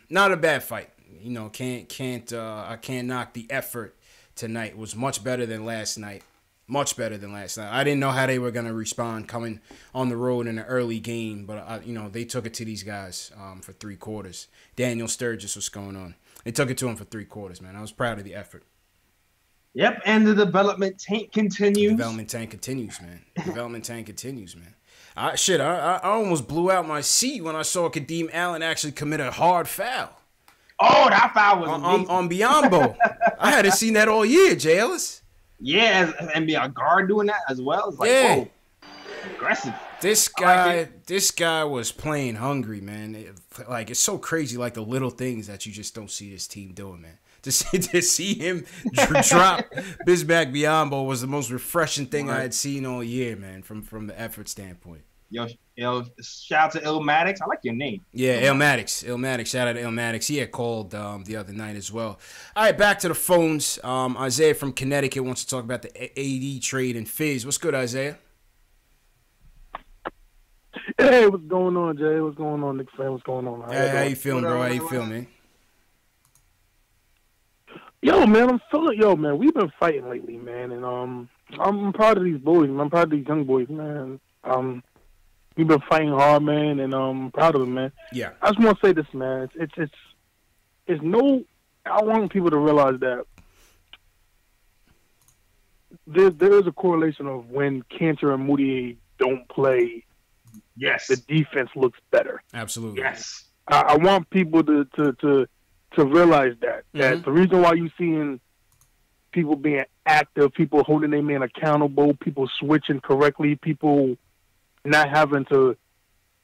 not a bad fight. You know, I can't knock the effort tonight. It was much better than last night. Much better than last night. I didn't know how they were going to respond coming on the road in an early game, but they took it to these guys for 3 quarters. Daniel Sturgis, what's going on? They took it to him for 3 quarters, man. I was proud of the effort. Yep, and the development tank continues. Development tank continues, man. Development tank continues, man. I almost blew out my seat when I saw Kadeem Allen actually commit a hard foul. Oh, that foul was amazing. On Biombo. I hadn't seen that all year, Jay Ellis. Yeah, and be a guard doing that as well. It's like, whoa, aggressive. This guy was playing hungry, man. It's so crazy, like the little things that you just don't see this team doing, man. To see him drop Bismack Biyombo was the most refreshing thing I had seen all year, man, from the effort standpoint. Yo, shout out to Illmatic. I like your name. Yeah, Illmatic. Shout out to Illmatic. He had called the other night as well. All right, back to the phones. Isaiah from Connecticut wants to talk about the AD trade and Fizz. What's good, Isaiah? Hey, what's going on, Jay? What's going on, Knicks fan? What's going on? How you feeling, bro? How you feeling, man? Yo, man, we've been fighting lately, man, and I'm proud of these boys, man. I'm proud of these young boys, man. We've been fighting hard, man, and I'm proud of them, man. Yeah. I just want to say this, man. I want people to realize that there is a correlation of when Cantor and Moutier don't play. Yes. The defense looks better. Absolutely. Yes. I want people to realize that the reason why you're seeing people being active, people holding their man accountable, people switching correctly, people not having to,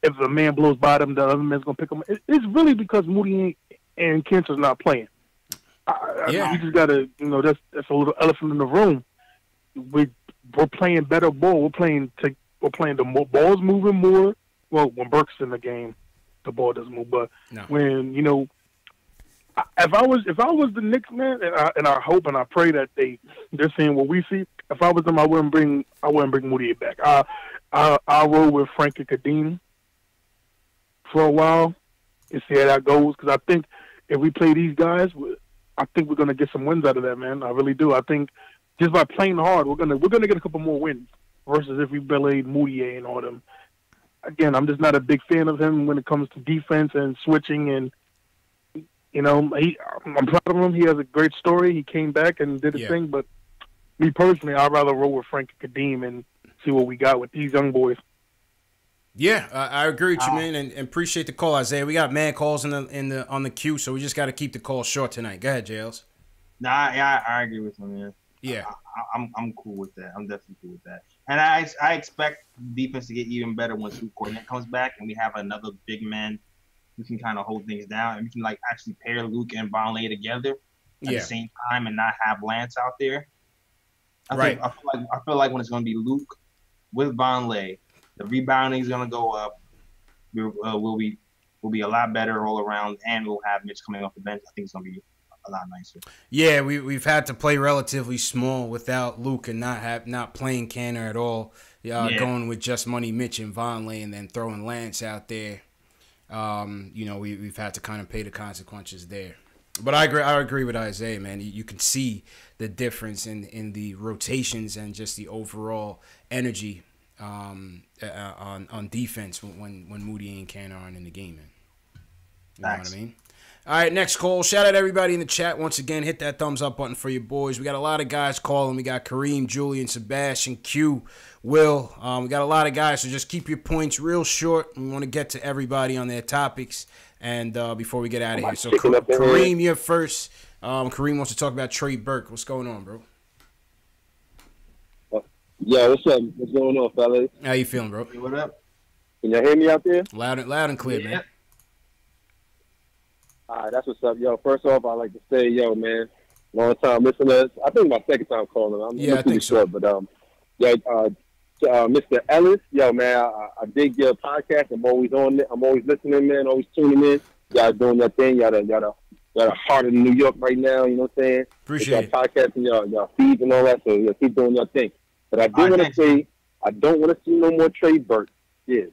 if the man blows by them, the other man's going to pick them. It's really because Moody and Cantor's not playing. You just got to, that's a little elephant in the room. We're playing better ball. We're playing the ball's moving more. Well, when Burke's in the game, the ball doesn't move. But when, if I was the Knicks, man, and I hope and I pray that they're seeing what we see. If I was them, I wouldn't bring Moody back. I'll roll with Frank and Kadeem for a while and see how that goes. Because I think if we play these guys, I think we're gonna get some wins out of that, man. I really do. I think just by playing hard, we're gonna get a couple more wins versus if we played Moutier and all them. Again, I'm just not a big fan of him when it comes to defense and switching and. I'm proud of him. He has a great story. He came back and did his thing. But me personally, I'd rather roll with Frank and Kadeem and see what we got with these young boys. Yeah, I agree with you, man, and appreciate the call, Isaiah. We got mad calls on the queue, so we just got to keep the call short tonight. Go ahead, Jails. I agree with him, man. Yeah, I'm cool with that. I'm definitely cool with that. And I expect defense to get even better once Luke Cornette comes back and we have another big man. We can kind of hold things down, and we can actually pair Luke and Vonleh together at the same time, and not have Lance out there. I feel like when it's going to be Luke with Vonleh, the rebounding is going to go up. We'll be a lot better all around, and we'll have Mitch coming off the bench. I think it's going to be a lot nicer. Yeah, we've had to play relatively small without Luke and not playing Cantor at all. Going with just Money Mitch and Vonleh, and then throwing Lance out there. We've had to kind of pay the consequences there. But I agree with Isaiah, man. You can see the difference in the rotations and just the overall energy on defense when Moody and Cantor aren't in the game, man. You know what I mean? All right, next call. Shout out everybody in the chat. Once again, hit that thumbs up button for your boys. We got a lot of guys calling. We got Kareem, Julian, Sebastian, Q, Will. We got a lot of guys, so just keep your points real short. We want to get to everybody on their topics and before we get out of here. So, Kareem, you're first. Kareem wants to talk about Trey Burke. What's going on, bro? Yeah, what's up? What's going on, fellas? How you feeling, bro? Hey, what up? Can y'all hear me out there? Loud and clear, man. All right, that's what's up, yo. First off, I'd like to say, yo, man, long time listeners. I think my second time calling. I think so. But Mr. Ellis, yo, man, I dig your podcast. I'm always on it. I'm always listening, man. Always tuning in. Y'all doing your thing. Y'all the heart of New York right now. You know what I'm saying? Appreciate it. Podcasting, y'all feeds and all that. So y'all keep doing your thing. But I do want to say, I don't want to see no more Trey Burke. Yeah.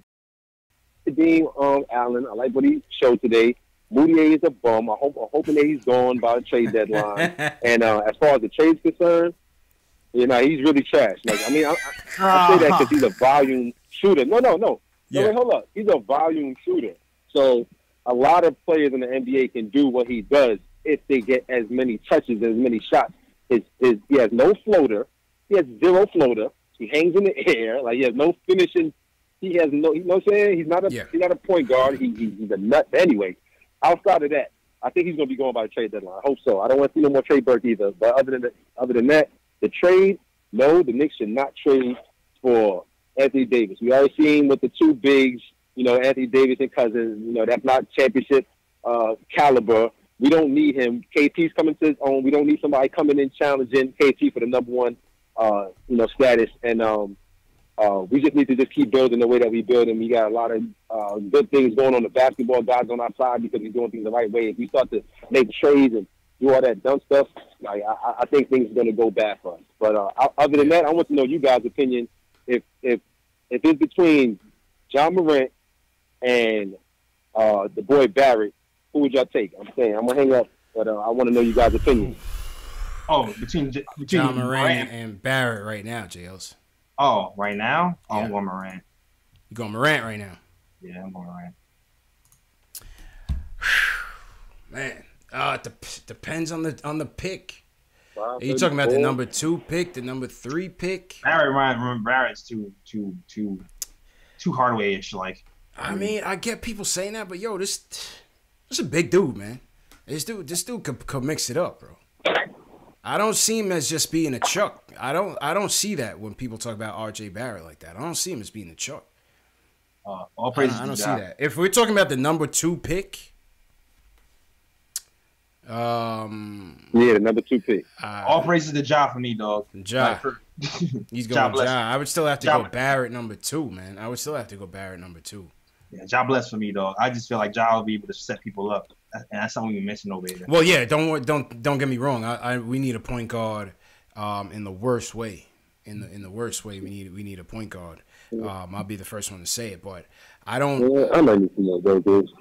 Kadeem Allen, I like what he showed today. Moutier is a bum. I'm hoping that he's gone by the trade deadline. And as far as the trade's concerned, You know, he's really trash. Like, I mean, I say that because he's a volume shooter. No. Yeah. Wait, hold up. He's a volume shooter. So a lot of players in the NBA can do what he does if they get as many touches, as many shots. He has no floater. He has zero floater. He hangs in the air. Like, he has no finishing. He has no, you know what I'm saying? He's not a point guard. He's a nut. Anyway, outside of that, I think he's going to be going by the trade deadline. I hope so. I don't want to see no more trade Burke either. But other than that, the trade, no, the Knicks should not trade for Anthony Davis. We already seen with the two bigs, you know, Anthony Davis and Cousins, you know, that's not championship caliber. We don't need him. KT's coming to his own. We don't need somebody coming in challenging KT for the number one, you know, status. And we just need to just keep building the way that we build. And we got a lot of good things going on. The basketball guys on our side because we're doing things the right way. If we start to make trades and do all that dumb stuff, like, I think things are going to go bad for us. But other than that, I want to know you guys' opinion. If it's between John Morant and the boy Barrett, who would y'all take? I'm saying I'm gonna hang up, but I want to know you guys' opinion. Oh, between John Morant and Barrett right now, JLs. Oh, right now? Oh, Yeah. I'm going Morant. You going Morant right now? Yeah, I'm going Morant. Man, it depends on the pick. Are you talking about the number 2 pick, the number 3 pick? Barrett's too Hardaway-ish. Like, I mean, I get people saying that, but yo, this a big dude, man. This dude could mix it up, bro. I don't see him as just being a chuck. I don't see that when people talk about R.J. Barrett like that. I don't see him as being a chuck. All praises. I don't see that. If we're talking about the number 2 pick, yeah, the number 2 pick. All praises to Ja for me, dog. Ja. He's going Ja. I would still have to Ja. go Barrett number 2, man. I would still have to go Barrett number 2. Yeah, Ja bless for me, dog. I just feel like Ja will be able to set people up, and that's something we mentioned over there. Well, yeah, don't get me wrong. We need a point guard in the worst way. In the worst way, we need a point guard. I'll be the first one to say it, but I don't. Yeah, I might need some more those.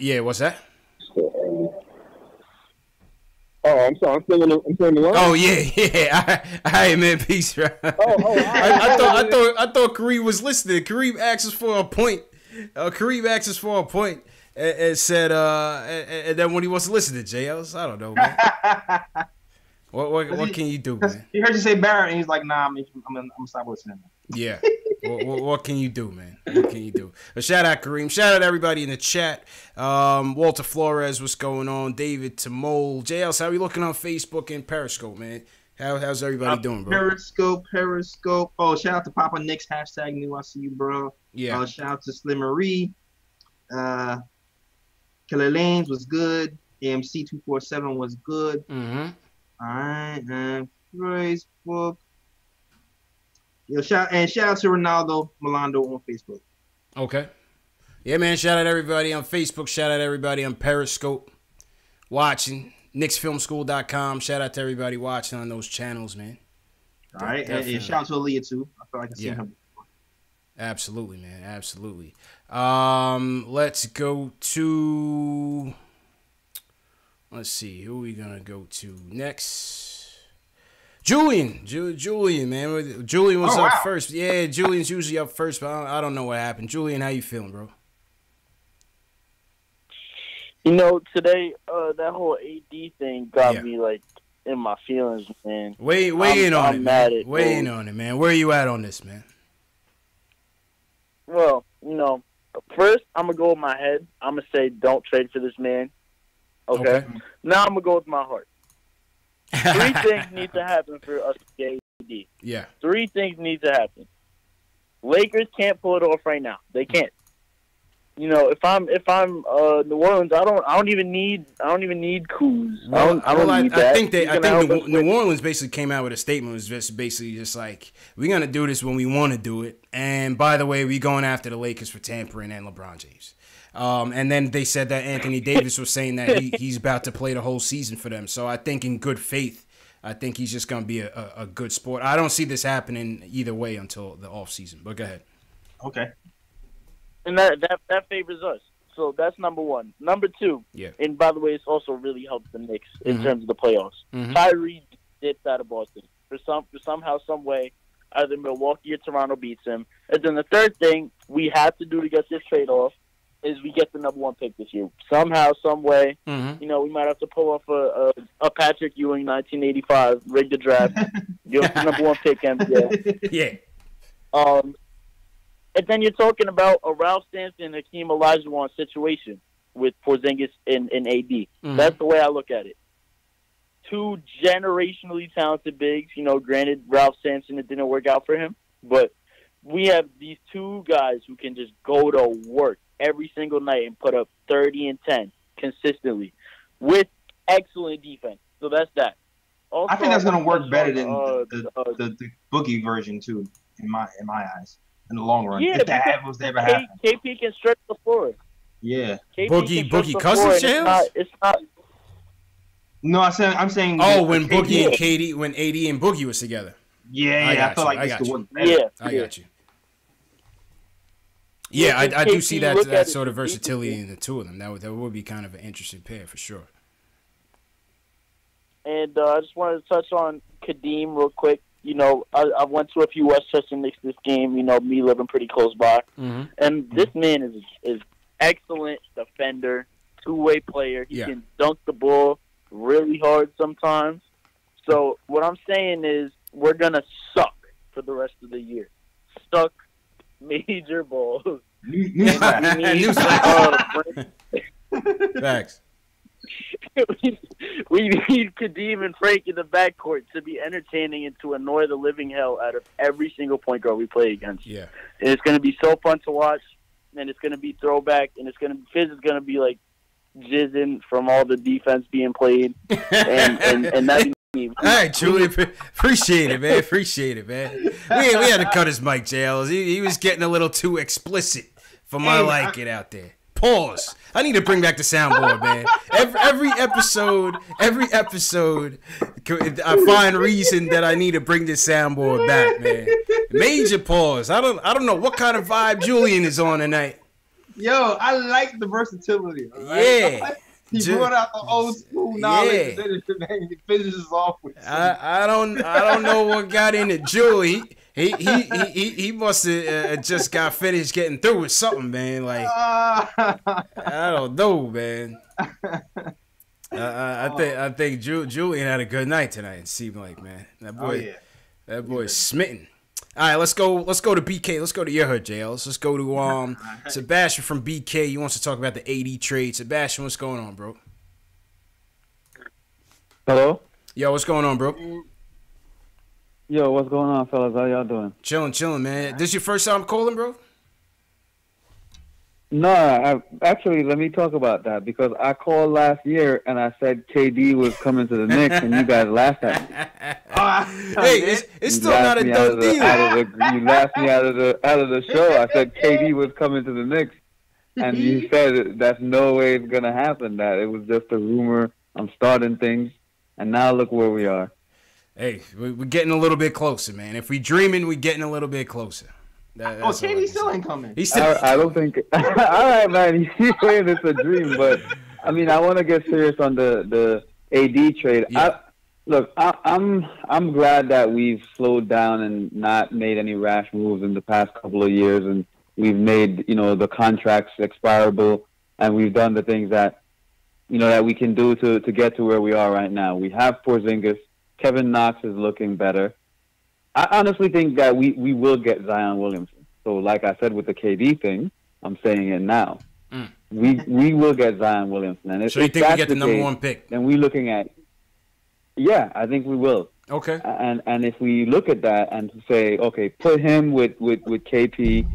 Yeah, what's that? Oh, I'm sorry. I'm still in the line. Oh yeah. I man, peace, bro. I thought Kareem was listening. Kareem asked us for a point. And said, and then when he wants to listen to JLs, I don't know, man. What can you do, man? He heard you say Barrett, and he's like, "Nah, I'm gonna stop listening." Yeah. What can you do, man? What can you do? But shout out Kareem. Shout out everybody in the chat. Walter Flores, what's going on? David Tamol. JLs, how are you looking on Facebook and Periscope, man? How's everybody doing, bro? Periscope. Oh, shout out to Papa Knicks. # new. I see you, bro. Yeah. Shout out to Slim Marie. Killer Lanes was good. AMC 247 was good. Mm-hmm. All right, and Facebook. Yo, shout out to Ronaldo Milando on Facebook. Okay. Yeah, man. Shout out everybody on Facebook. Shout out everybody on Periscope. Watching. KnicksFilmSchool.com. Shout out to everybody watching on those channels, man. All right. And shout out to Aaliyah, too. I feel like I've seen her before. Absolutely, man. Absolutely. Let's go to... Let's see. Who are we going to go to next? Julian, man. Julian was up first. Yeah, Julian's usually up first, but I don't know what happened. Julian, how you feeling, bro? You know, today, that whole AD thing got me, like, in my feelings, man. Weigh in on it, man. Weigh in on it, man. Where are you at on this, man? Well, you know, first, I'm going to go with my head. I'm going to say don't trade for this man. Okay? Now I'm going to go with my heart. 3 things need to happen for us to get AD. Yeah. 3 things need to happen. Lakers can't pull it off right now. They can't. You know, if I'm New Orleans, I don't even need Kuz. Well, I don't need that. I think New Orleans basically came out with a statement. It was just basically just like, we're gonna do this when we want to do it. And by the way, we going after the Lakers for tampering and LeBron James. And then they said that Anthony Davis was saying that he's about to play the whole season for them. So I think in good faith, I think he's just gonna be a good sport. I don't see this happening either way until the off season. But go ahead. Okay. And that favors us. So that's number 1. Number 2, and by the way, it's also really helped the Knicks in terms of the playoffs. Kyrie dipped out of Boston. for somehow, some way, either Milwaukee or Toronto beats him. And then the third thing we have to do to get this trade off is we get the number 1 pick this year. Somehow, some way, you know, we might have to pull off a Patrick Ewing 1985, rig the draft, give us the number 1 pick, NBA. Yeah. And then you're talking about a Ralph Sampson, Hakeem Olajuwon situation with Porzingis and AD. That's the way I look at it. 2 generationally talented bigs. You know, granted, Ralph Sampson, it didn't work out for him, but we have these 2 guys who can just go to work every single night and put up 30 and 10 consistently with excellent defense. So that's that. Also, I think that's going to work better than the Boogie version too, in my eyes, in the long run. Yeah, if that was to ever happen. KP can stretch the floor. Yeah. Boogie Cousins chance? It's not. No, I'm saying. Oh, when Boogie and KD, when AD and Boogie was together. Yeah, I feel like this could work better. Yeah, I got you. Yeah, I do see that sort of versatility in the 2 of them. That would be kind of an interesting pair for sure. And I just wanted to touch on Kadeem real quick. You know, I went to a few Westchester Knicks this game. You know, me living pretty close by, and this man is excellent defender, 2-way player. He can dunk the ball really hard sometimes. So what I'm saying is we're gonna suck for the rest of the year. Suck major balls. Facts. We need Kadeem and Frank in the backcourt to be entertaining and to annoy the living hell out of every single point guard we play against. Yeah. And it's going to be so fun to watch, and it's going to be throwback, and Fizz is going to be like jizzing from all the defense being played, and that's me. All right, Julie, appreciate it, man. Appreciate it, man. We had to cut his mic, JLs. He was getting a little too explicit for my liking out there. Pause. I need to bring back the soundboard, man. Every episode, I find reason that I need to bring this soundboard back, man. Major pause. I don't know what kind of vibe Julian is on tonight. Yo, I like the versatility. Right? Yeah. He brought out the old school knowledge, and then he finishes off with. I don't know what got into Julie. He must have just got finished getting through with something, man. Like I don't know, man. I think Julian had a good night tonight. It seemed like, man, that boy's smitten. All right, let's go to BK. Let's go to your hood, JLs. Let's go to Sebastian from BK. He wants to talk about the AD trade. Sebastian, what's going on, bro? Hello? Yo, what's going on, bro? Yo, what's going on, fellas? How y'all doing? Chilling, man. This your first time calling, bro? No, actually, let me talk about that because I called last year and I said KD was coming to the Knicks and you guys laughed at me. Hey, it's still not a done deal. You laughed me out of the show. I said KD was coming to the Knicks and you said that's no way it's gonna happen. That it was just a rumor. I'm starting things, and now look where we are. Hey, we're getting a little bit closer, man. If we dreaming, we're getting a little bit closer. KD still ain't coming. I don't think. All right, man. He's saying it's a dream, but I mean, I want to get serious on the AD trade. Yeah. I'm glad that we've slowed down and not made any rash moves in the past couple of years, and we've made the contracts expirable, and we've done the things that that we can do to get to where we are right now. We have Porzingis. Kevin Knox is looking better. I honestly think that we will get Zion Williamson. So, like I said with the KD thing, I'm saying it now. We will get Zion Williamson. And so you think we get the number 1 pick? Then we're looking at, I think we will. Okay. And if we look at that and say, okay, put him with KP,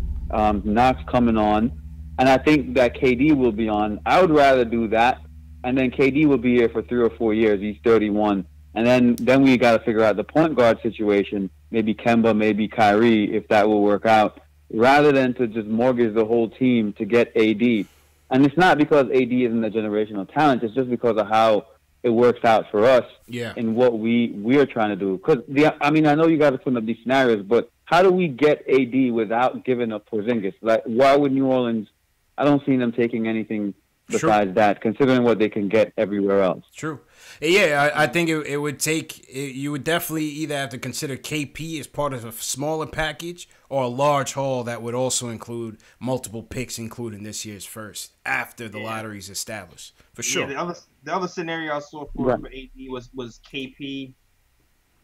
Knox coming on, and I think that KD will be on. I would rather do that, and then KD will be here for 3 or 4 years. He's 31. And then we got to figure out the point guard situation, maybe Kemba, maybe Kyrie, if that will work out, rather than to just mortgage the whole team to get AD. And it's not because AD isn't a generational talent. It's just because of how it works out for us in what we are trying to do. Because, I know you got to put up these scenarios, but how do we get AD without giving up Porzingis? Like, why would New Orleans – I don't see them taking anything besides that, considering what they can get everywhere else. True. Yeah, I think it would take, you would definitely either have to consider KP as part of a smaller package or a large haul that would also include multiple picks, including this year's first, after the lottery's established. For sure. Yeah, the other scenario I saw for AD was KP,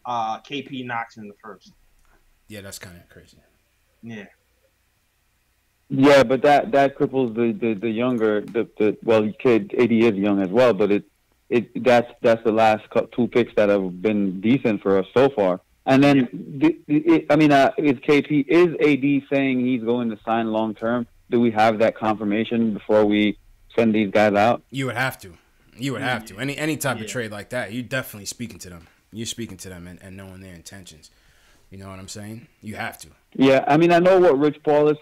Knox in the first. Yeah, that's kind of crazy. Yeah. Yeah, but that cripples the younger well, kid AD is young as well, but that's the last two picks that have been decent for us so far. And then is AD saying he's going to sign long term? Do we have that confirmation before we send these guys out? You would have to. Any type of trade like that, you're definitely speaking to them. You're speaking to them and knowing their intentions. You know what I'm saying? You have to. Yeah, I mean, I know what Rich Paul is.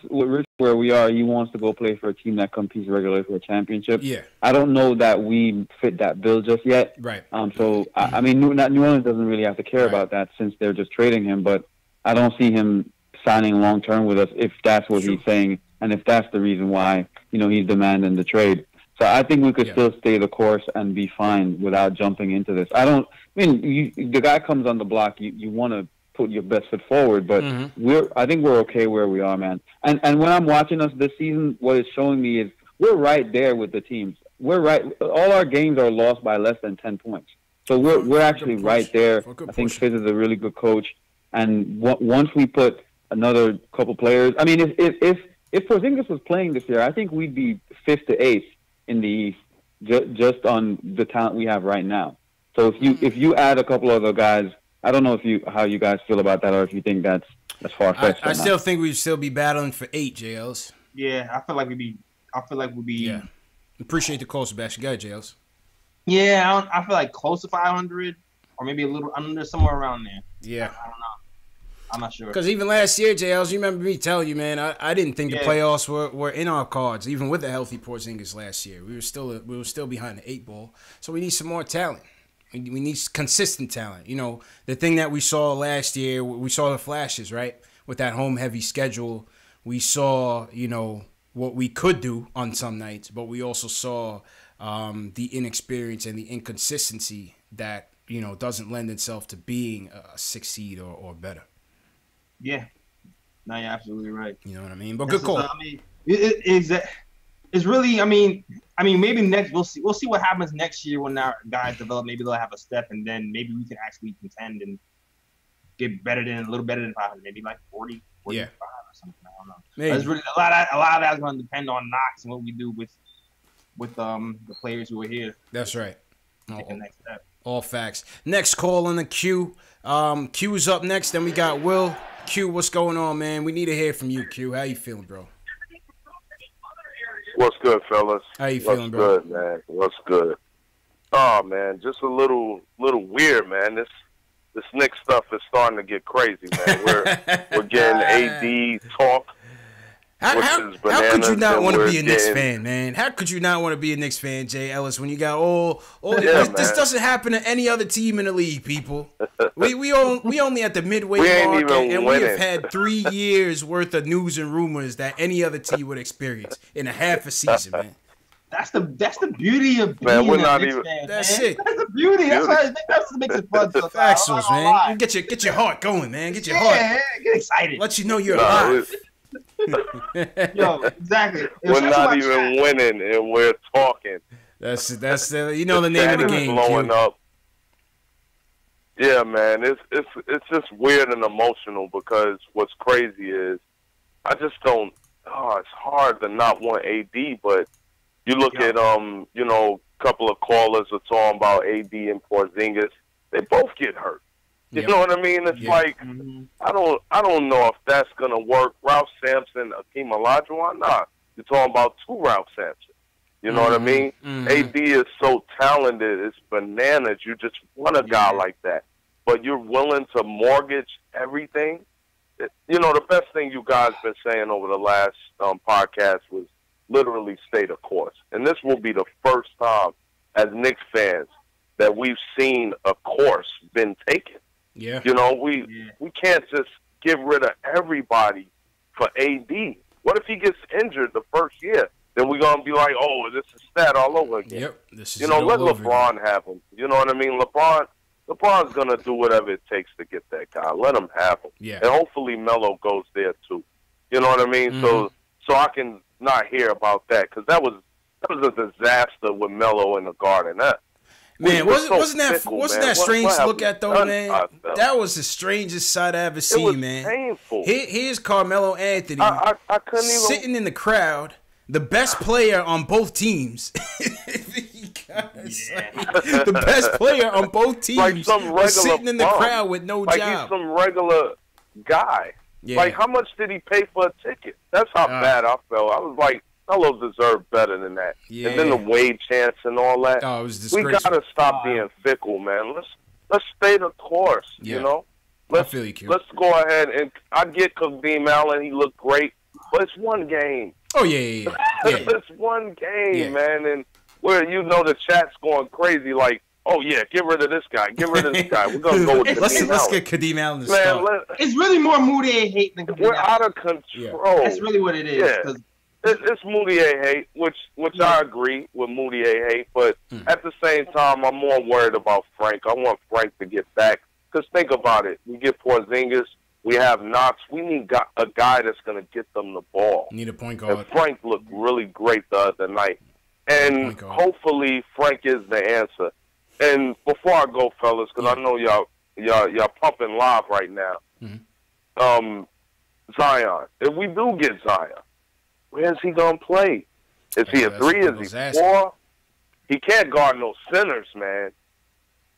Where we are, he wants to go play for a team that competes regularly for a championship. Yeah. I don't know that we fit that bill just yet. Right. So, I mean, New Orleans doesn't really have to care about that since they're just trading him, but I don't see him signing long-term with us if that's what he's saying and if that's the reason why, he's demanding the trade. So I think we could still stay the course and be fine without jumping into this. The guy comes on the block, you want to put your best foot forward, but I think we're okay where we are, man. And when I'm watching us this season, what it's showing me is we're right there with the teams. We're right. All our games are lost by less than 10 points. So we're actually right there. I think Fizz is a really good coach. And once we put another couple players, I mean, if Porzingis was playing this year, I think we'd be 5th to 8th in the East just on the talent we have right now. So if you add a couple other guys, I don't know how you guys feel about that, or if you think that's far-fetched. I still think we'd still be battling for 8, JLs. Yeah, I feel like we'd be. Yeah. Appreciate the call, Sebastian. Go ahead, JLs. Yeah, I feel like close to 500, or maybe a little under, somewhere around there. Yeah. I don't know. I'm not sure. Because even last year, JLs, you remember me telling you, man, I didn't think the playoffs were in our cards, even with the healthy Porzingis last year. We were still behind the 8 ball. So we need some more talent. We need consistent talent. The thing that we saw last year, we saw the flashes, right? With that home-heavy schedule, we saw, what we could do on some nights, but we also saw the inexperience and the inconsistency that, doesn't lend itself to being a 6 seed or better. Yeah. No, you're absolutely right. You know what I mean? But good call. It's really, I mean, maybe next we'll see what happens next year when our guys develop. Maybe they'll have a step, and then maybe we can actually contend and get a little better than 500, maybe like 40, 45 or something. I don't know. Maybe. It's really a lot of that's going to depend on Knox and what we do with the players who are here. That's right. Take the next step. All facts. Next call on the Q. Q's up next. Then we got Will. Q, what's going on, man? We need to hear from you, Q. How you feeling, bro? What's good, fellas? How you feeling, bro? What's good, man? What's good? Oh, man, just a little weird, man. This Knicks stuff is starting to get crazy, man. We're getting AD talk. How could you not want to be a Knicks fan, man? How could you not want to be a Knicks fan, Jay Ellis, when you got this doesn't happen to any other team in the league, people. We only at the midway mark, and we have had 3 years worth of news and rumors that any other team would experience in a half a season, man. That's the beauty of being a Knicks fan. That's it. That's the beauty. That's what makes it fun. Axels, man. You get your heart going, man. Get your heart. Get excited. Let you know you're alive. Yo, exactly. We're not even winning, and we're talking. That's the the name of the game. Blowing up. Yeah, man, it's just weird and emotional because what's crazy is I just don't. It's hard to not want AD, but you look at a couple of callers are talking about AD and Porzingis. They both get hurt. You know what I mean? It's like I don't know if that's gonna work. Ralph Sampson, Akeem Olajuwon, nah. You're talking about 2 Ralph Sampson. You know what I mean? AD is so talented, it's bananas. You just want a guy like that, but you're willing to mortgage everything. The best thing you guys been saying over the last podcast was literally stay the course, and this will be the first time as Knicks fans that we've seen a course been taken. Yeah. We can't just get rid of everybody for AD. What if he gets injured the first year? then we're gonna be like, oh, this is stat all over again. Yep, this is let LeBron have him. You know what I mean? LeBron's gonna do whatever it takes to get that guy. Let him have him. Yeah. And hopefully Melo goes there too. You know what I mean? Mm-hmm. So I can not hear about that, because that was a disaster with Melo in the Garden. Man, wasn't that strange to look at though, man? That was the strangest sight I ever seen, man. Painful. Here's Carmelo Anthony I couldn't even sitting in the crowd, the best player on both teams. The best player on both teams, like some regular sitting in the bum. crowd with no like job. He's some regular guy. Yeah. Like, how much did he pay for a ticket? That's how bad I felt. I was like, Melo deserved better than that. Yeah. And then the Wade chance and all that. Oh, it was we disgraceful. gotta stop being fickle, man. Let's stay the course. Yeah. You know. I feel you, Q. Let's go ahead, and I get Kadeem Allen. He looked great, but it's one game. Oh yeah. It's one game, man, and where the chat's going crazy, like, oh yeah, get rid of this guy, get rid of this guy. We're gonna go with Kadeem Allen. Let's get Kadeem Allen to start. It's really more Moutier hate than Kadeem We're Allen. out of control. Yeah. That's really what it is. Yeah. It's Moutier hate, which I agree with Moutier hate, but at the same time, I'm more worried about Frank. I want Frank to get back, because think about it. We get Porzingis, we have Knox. We need a guy that's going to get them the ball. Need a point guard. And Frank looked really great the other night. And hopefully Frank is the answer. And before I go, fellas, because I know y'all pumping live right now, Zion. If we do get Zion, where is he going to play? Is he a 3? Is he 4? He can't guard no centers, man.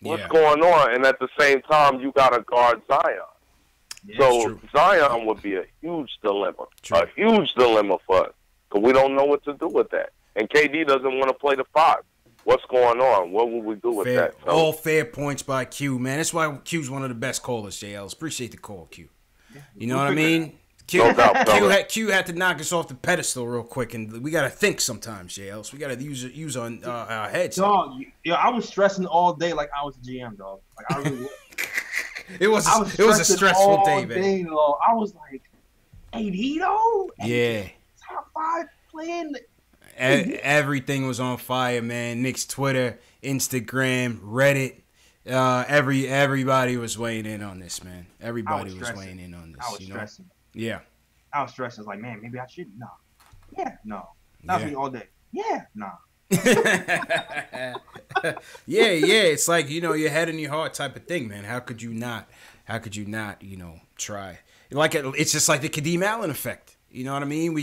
What's going on? And at the same time, you got to guard Zion. Yeah, so Zion would be a huge dilemma. A huge dilemma for us, because we don't know what to do with that. And KD doesn't want to play the 5. What's going on? What will we do with that? So, all fair points by Q, man. That's why Q's one of the best callers, JL. Appreciate the call, Q. You know what I mean? Q had to knock us off the pedestal real quick, and we got to think sometimes, JL. So we got to use on our heads. Dog, I was stressing all day like I was a GM, dog. Like, I really was. It was a stressful day, man. I was like, AD though? Yeah. Top 5 playing. Everything was on fire, man. Knicks Twitter, Instagram, Reddit. Everybody was weighing in on this, man. Everybody was weighing in on this. I was stressing. Yeah. I was stressing. I was like, man, maybe I should. No. Yeah, no. That was me all day. Yeah, no. yeah. It's like, your head in your heart type of thing, man. How could you not, try? It's just like the Kadeem Allen effect. You know what I mean?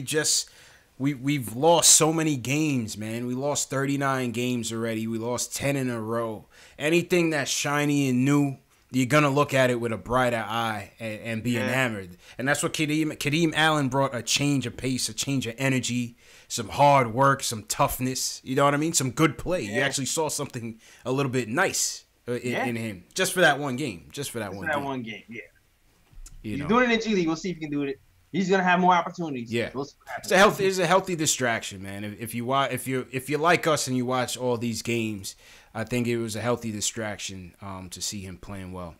We've lost so many games, man. We lost 39 games already. We lost 10 in a row. Anything that's shiny and new, you're going to look at it with a brighter eye and be enamored. And that's what Kadeem Allen brought, a change of pace, a change of energy, some hard work, some toughness. You know what I mean? Some good play. You actually saw something a little bit nice in him. Just for that one game. Just for that one game. Yeah. He's doing it in G League. We'll see if he can do it. He's gonna have more opportunities. Yeah, it's a healthy distraction, man. If you like us and you watch all these games, I think it was a healthy distraction to see him playing well.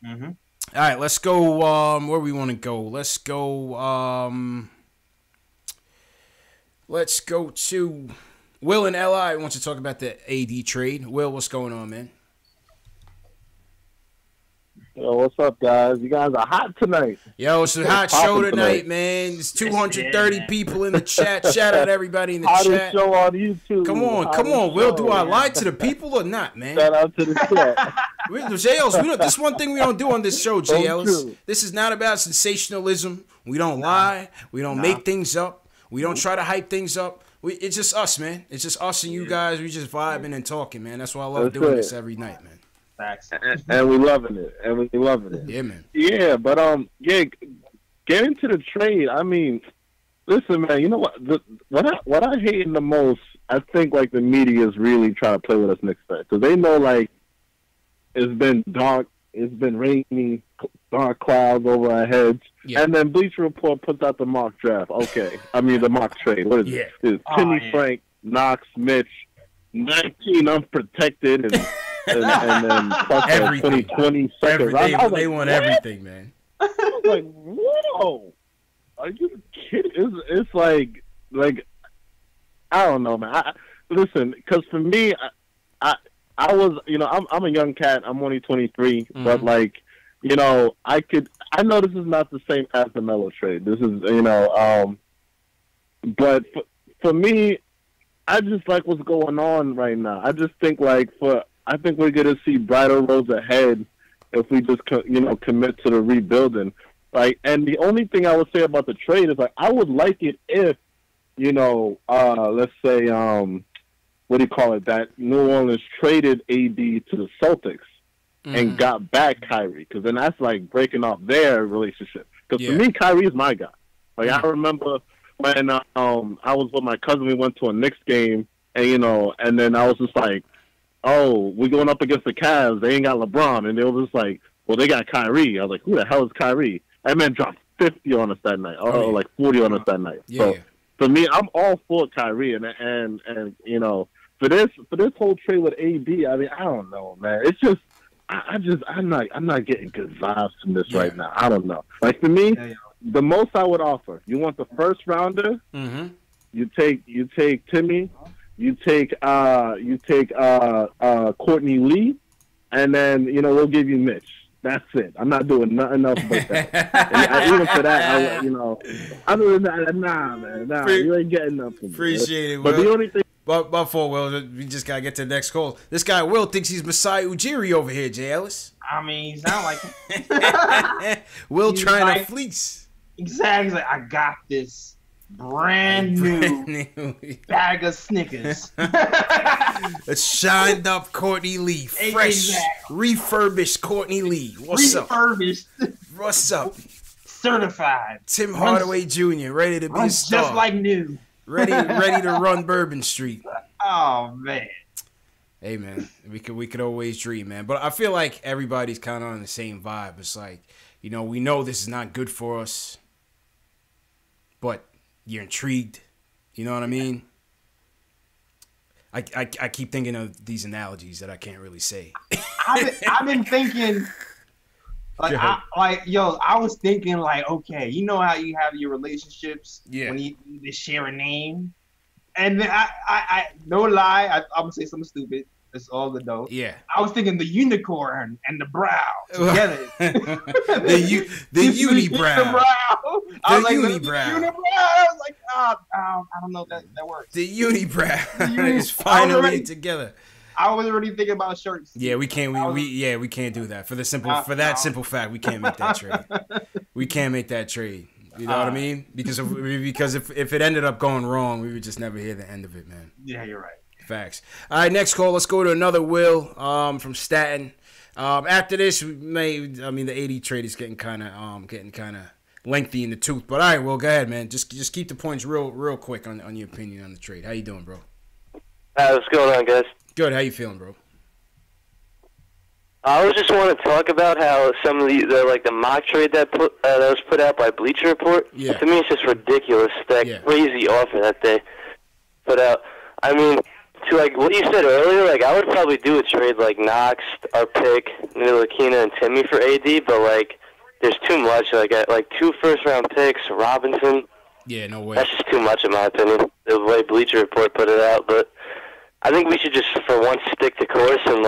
Mm-hmm. All right, let's go. Where we want to go? Let's go. Let's go to Will and LI wants to talk about the AD trade. Will, what's going on, man? Yo, what's up, guys? You guys are hot tonight. Yo, it's a hot show tonight, man. There's 230 people in the chat. Shout out everybody in the Hottest chat. Show on YouTube. Come on, Will. Do I lie to the people or not, man? Shout out to the chat. JLs, this one thing we don't do on this show, JLs. This is not about sensationalism. We don't lie. We don't make things up. We don't try to hype things up. It's just us, man. It's just us and you guys. We just vibing and talking, man. That's why I love doing this every night, man. Facts. And we loving it. Yeah, man. Yeah, but getting to the trade. I mean, listen, man. You know what? What I hate the most, I think, like, the media is really trying to play with us Knicks fans, because they know, like, it's been dark, it's been raining, dark clouds over our heads, and then Bleacher Report puts out the mock draft. Okay, I mean the mock trade. What is it? It's Timmy, Frank, Knox, Mitch, 19 unprotected, and then plus everything. 20 seconds. They want everything, man. I was like, whoa, are you kidding? It's like I don't know, man. Listen, because for me, I was, I'm a young cat. I'm only 23, but like, I know this is not the same as the Melo trade. This is, but for me, I just like what's going on right now. I just think I think we're gonna see brighter roads ahead if we just commit to the rebuilding. Like, and the only thing I would say about the trade is I would like it if let's say what do you call it, that New Orleans traded AD to the Celtics and got back Kyrie, because then that's like breaking off their relationship. Because for me, Kyrie is my guy. Like I remember when I was with my cousin, we went to a Knicks game, and and then I was just like, oh, we're going up against the Cavs. They ain't got LeBron, and they were just like, well, they got Kyrie. I was like, who the hell is Kyrie? That man dropped 50 on us that night, or like 40 on us that night. Yeah. So for me, I'm all for Kyrie, and for this whole trade with AD, I mean, I don't know, man. It's just I'm not getting good vibes from this right now. I don't know. Like for me, the most I would offer, you want the first rounder, you take Timmy, you take Courtney Lee, and then we'll give you Mitch. That's it. I'm not doing nothing else but that. And even for that, other than that, nah, man, you ain't getting nothing. Appreciate it, Will. But the only thing. But before Will, we just gotta get to the next call. This guy Will thinks he's Masai Ujiri over here, Jay Ellis. I mean, he sound like him. Will he's trying to fleece. Exactly. I got this brand new bag of Snickers. A shined up Courtney Lee, fresh, refurbished Courtney Lee. What's up? What's up? Certified. Tim Hardaway Jr. ready to be a star. Just like new. Ready to run Bourbon Street. Oh man. Hey man, we could always dream, man. But I feel like everybody's kind of on the same vibe. It's like, we know this is not good for us, but you're intrigued. You know what I mean? I keep thinking of these analogies that I can't really say. I've been thinking. I was thinking okay, you know how you have your relationships when you share a name, and then I no lie, I'm gonna say something stupid. It's all the dope. Yeah, I was thinking the unicorn and the brow together. the unibrow. I was like, I don't know if that works. The unibrow is finally together. I was already thinking about shirts. Yeah, we can't. We can't do that for the simple simple fact we can't make that trade. We can't make that trade. You know what I mean? Because if it ended up going wrong, we would just never hear the end of it, man. Yeah, you're right. Facts. All right, next call. Let's go to another Will from Staten. After this, the AD trade is getting kind of lengthy in the tooth. But all right, Will, go ahead, man. Just keep the points real quick on your opinion on the trade. How you doing, bro? What's going on, guys? Good. How you feeling, bro? I was just want to talk about how some of the mock trade that was put out by Bleacher Report. Yeah. To me, it's just ridiculous. That crazy offer that they put out. I mean, to what you said earlier, I would probably do a trade like Knox, our pick, Ntilikina, and Timmy for AD. But there's too much. Like 2 first-round picks, Robinson. Yeah, no way. That's just too much in my opinion. The way Bleacher Report put it out, but. I think we should just, for once, stick to course and,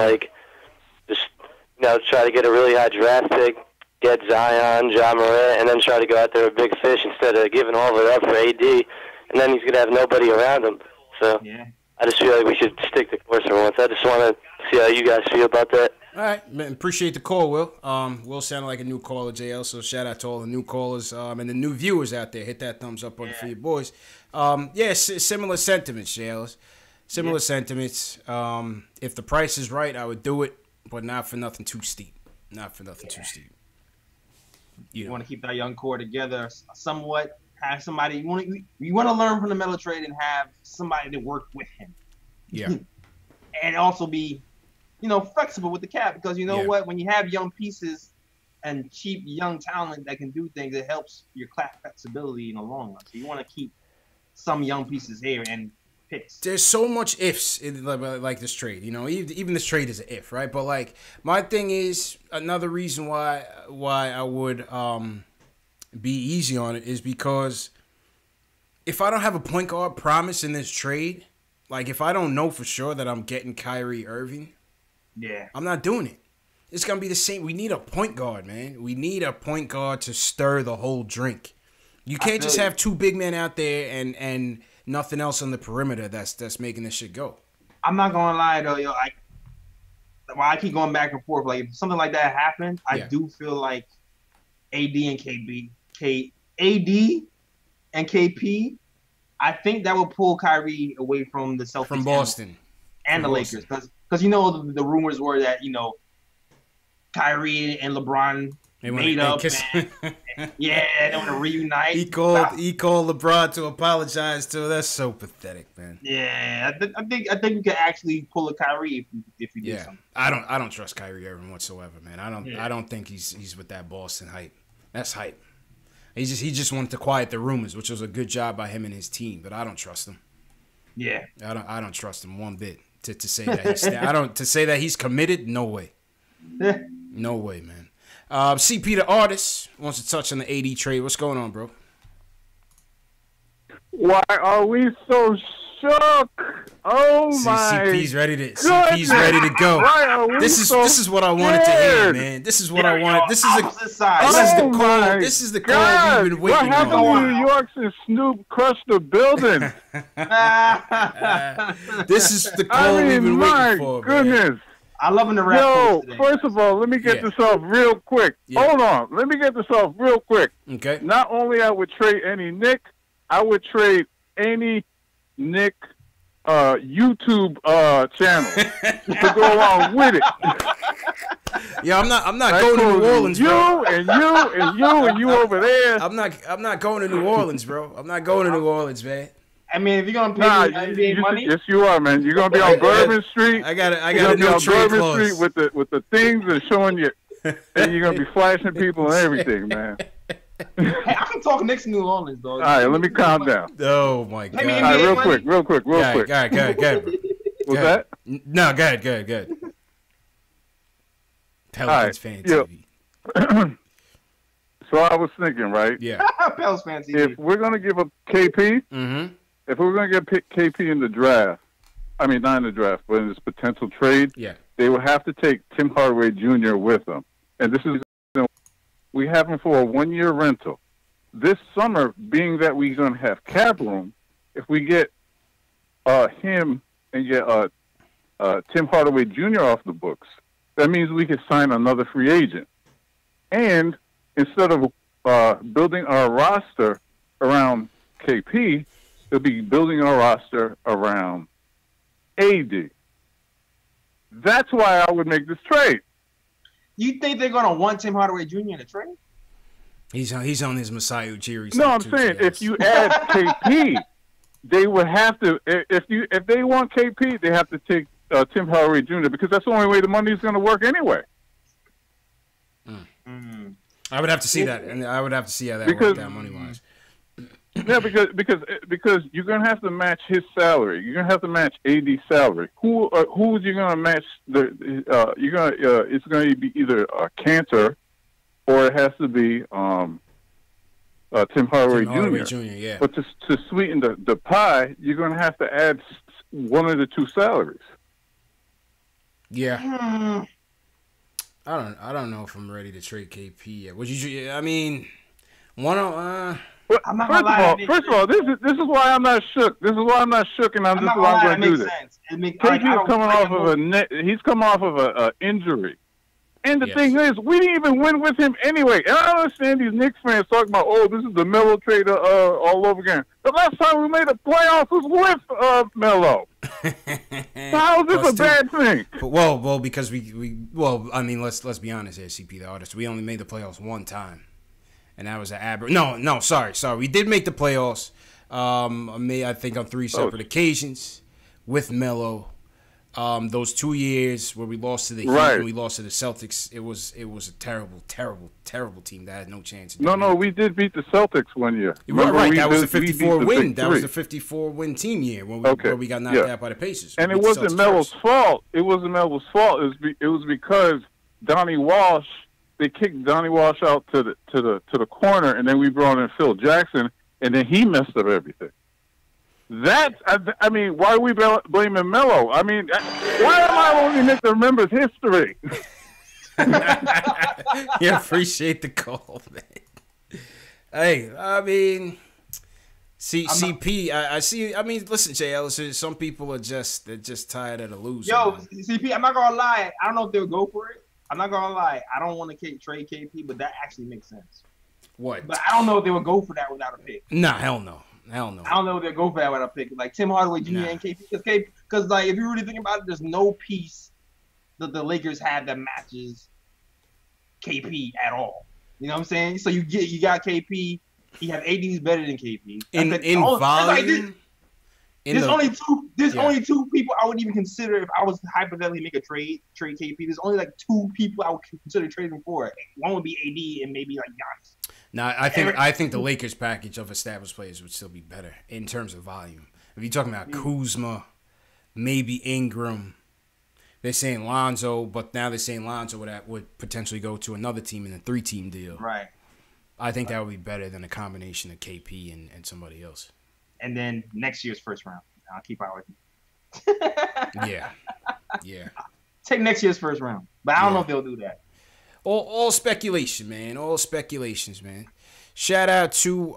try to get a really high draft pick, get Zion, Ja Morant, and then try to go out there with big fish instead of giving all of it up for AD, and then he's going to have nobody around him. So I just feel like we should stick to course for once. I just want to see how you guys feel about that. All right, man, appreciate the call, Will. Will sounded like a new caller, JL, so shout out to all the new callers and the new viewers out there. Hit that thumbs up button for your boys. Similar sentiments, JL. Similar sentiments. If the price is right, I would do it, but not for nothing too steep. You want to keep that young core together somewhat. Have somebody you want to learn from the Melo trade and have somebody to work with him. Yeah. And also be, flexible with the cap, because what, when you have young pieces and cheap young talent that can do things, it helps your cap flexibility in the long run. So you want to keep some young pieces here and picks. There's so much ifs in this trade, even this trade is an if, right? But my thing is, another reason why I would be easy on it is because if I don't have a point guard promise in this trade, like if I don't know for sure that I'm getting Kyrie Irving, I'm not doing it. It's going to be the same. We need a point guard, man. We need a point guard to stir the whole drink. You can't just have two big men out there and nothing else on the perimeter that's making this shit go. I'm not going to lie, though, yo. I keep going back and forth. Like, if something like that happened, I do feel like AD and KP, I think that will pull Kyrie away from the Celtics. From Boston. And the Lakers. Because you know, the rumors were that, you know, Kyrie and LeBron made up. They want to reunite. He called LeBron to apologize to. That's so pathetic, man. Yeah, I think you could actually pull a Kyrie if you do something. I don't trust Kyrie Irving whatsoever, man. I don't think he's with that Boston hype. That's hype. He just wanted to quiet the rumors, which was a good job by him and his team, but I don't trust him. Yeah, I don't trust him one bit. To say that to say that he's committed, no way. No way, man. CP the artist wants to touch on the AD trade. What's going on, bro? Why are we so shook? Oh my! CP's ready to go. This is what I wanted to hear, man. This is what I wanted. This is the call we've been waiting on. What happened to New York since Snoop crushed the building? This is the call we've been waiting for. Goodness. Man. I love the rap. Yo, first of all, let me get this off real quick. Hold on. Let me get this off real quick. Okay. Not only I would trade any Nick, I would trade any Nick YouTube channel to go along with it. Yeah, I'm not going to New Orleans, bro. And you over there. I'm not going to New Orleans, bro. I'm not going to New Orleans, man. I mean, if you're gonna pay NBA money, yes, you are, man. You're gonna be on Bourbon Street. I got a no trade clause. Street with the things and showing you, and you're gonna be flashing people and everything, man. Hey, I can talk Knicks New Orleans, though. All right, let me calm down. Oh my god! All right, real quick. Go ahead, bro. What's that? No, go ahead. Pelicans fan TV. So I was thinking, right? Yeah. Pelicans fan TV. If we're gonna give up KP, if we're gonna get KP in the draft, I mean not in the draft, but in this potential trade, they will have to take Tim Hardaway Jr. with them, and this is. We have him for a 1-year rental. This summer, being that we're going to have cap room, if we get him and get Tim Hardaway Jr. off the books, that means we could sign another free agent. And instead of building our roster around KP, they'll be building our roster around AD. That's why I would make this trade. You think they're gonna want Tim Hardaway Jr. in the trade? He's on his Masai Ujiri. No, I'm saying if you add KP, they would have to. If they want KP, they have to take Tim Hardaway Jr. because that's the only way the money is going to work anyway. I would have to see that, and I would have to see how that worked out money wise. Yeah, because you're gonna have to match his salary. You're gonna have to match AD's salary. Who's you gonna match? It's gonna be either Cantor, or it has to be Tim Hardaway Jr. Yeah. But to sweeten the pie, you're gonna have to add one of the two salaries. Yeah. I don't know if I'm ready to trade KP yet. Would you? I mean, First of all, this is why I'm not shook. This is why I'm not shook, and this is why I'm going to do this. KP is coming off of he's come off of a injury, and the thing is, we didn't even win with him anyway. And I understand these Knicks fans talking about, this is the Melo trade all over again. The last time we made the playoffs was with Melo. So how is this a bad thing? Well, because I mean, let's be honest here, CP the artist. We only made the playoffs one time. And that was an sorry. We did make the playoffs. I think on 3 separate occasions with Melo. Those 2 years where we lost to the Heat and we lost to the Celtics, it was a terrible team that had no chance. No, we did beat the Celtics 1 year. Right. That was the 54 win. That was the 54 win team year where we got knocked out by the Pacers. And it wasn't Melo's fault. It wasn't Melo's fault. It was because Donnie Walsh. They kicked Donnie Walsh out to the corner, and then we brought in Phil Jackson, and then he messed up everything. I mean, why are we blaming Melo? I mean, why am I only meant to remember history? You appreciate the call, man. Hey, I mean, CP, I see. I mean, listen, JL, some people are just tired of the losing. Yo, man. CP, I'm not gonna lie. I don't know if they'll go for it. I'm not gonna lie. I don't want to trade KP, but that actually makes sense. What? But I don't know if they would go for that without a pick. Nah, hell no. Hell no. I don't know if they'll go for that without a pick. Like Tim Hardaway Jr. and KP. Because like, if you really think about it, there's no piece that the Lakers have that matches KP at all. You know what I'm saying? So you got KP. You have AD who's better than KP. In volume. There's only two people I would even consider if I was to hypothetically make a trade KP. There's only like two people I would consider trading for. One would be AD and maybe like Giannis. No, I think the Lakers package of established players would still be better in terms of volume. If you're talking about Kuzma, maybe Ingram, they're saying Lonzo, but now they're saying Lonzo would potentially go to another team in a 3-team deal. Right. I think that would be better than a combination of KP and somebody else. And then next year's first round. I'll keep out with you. Yeah. Take next year's first round. But I don't know if they'll do that. All speculation, man. All speculations, man. Shout out to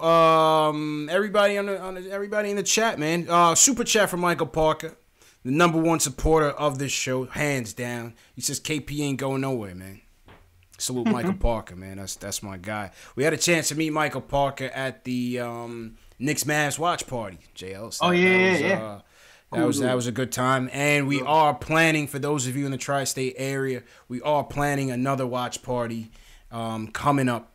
everybody everybody in the chat, man. Super chat from Michael Parker, the #1 supporter of this show, hands down. He says KP ain't going nowhere, man. Salute Michael Parker, man. That's my guy. We had a chance to meet Michael Parker at the Knicks Mavs watch party, JL. So that was a good time. And we are planning, for those of you in the tri-state area, we are planning another watch party coming up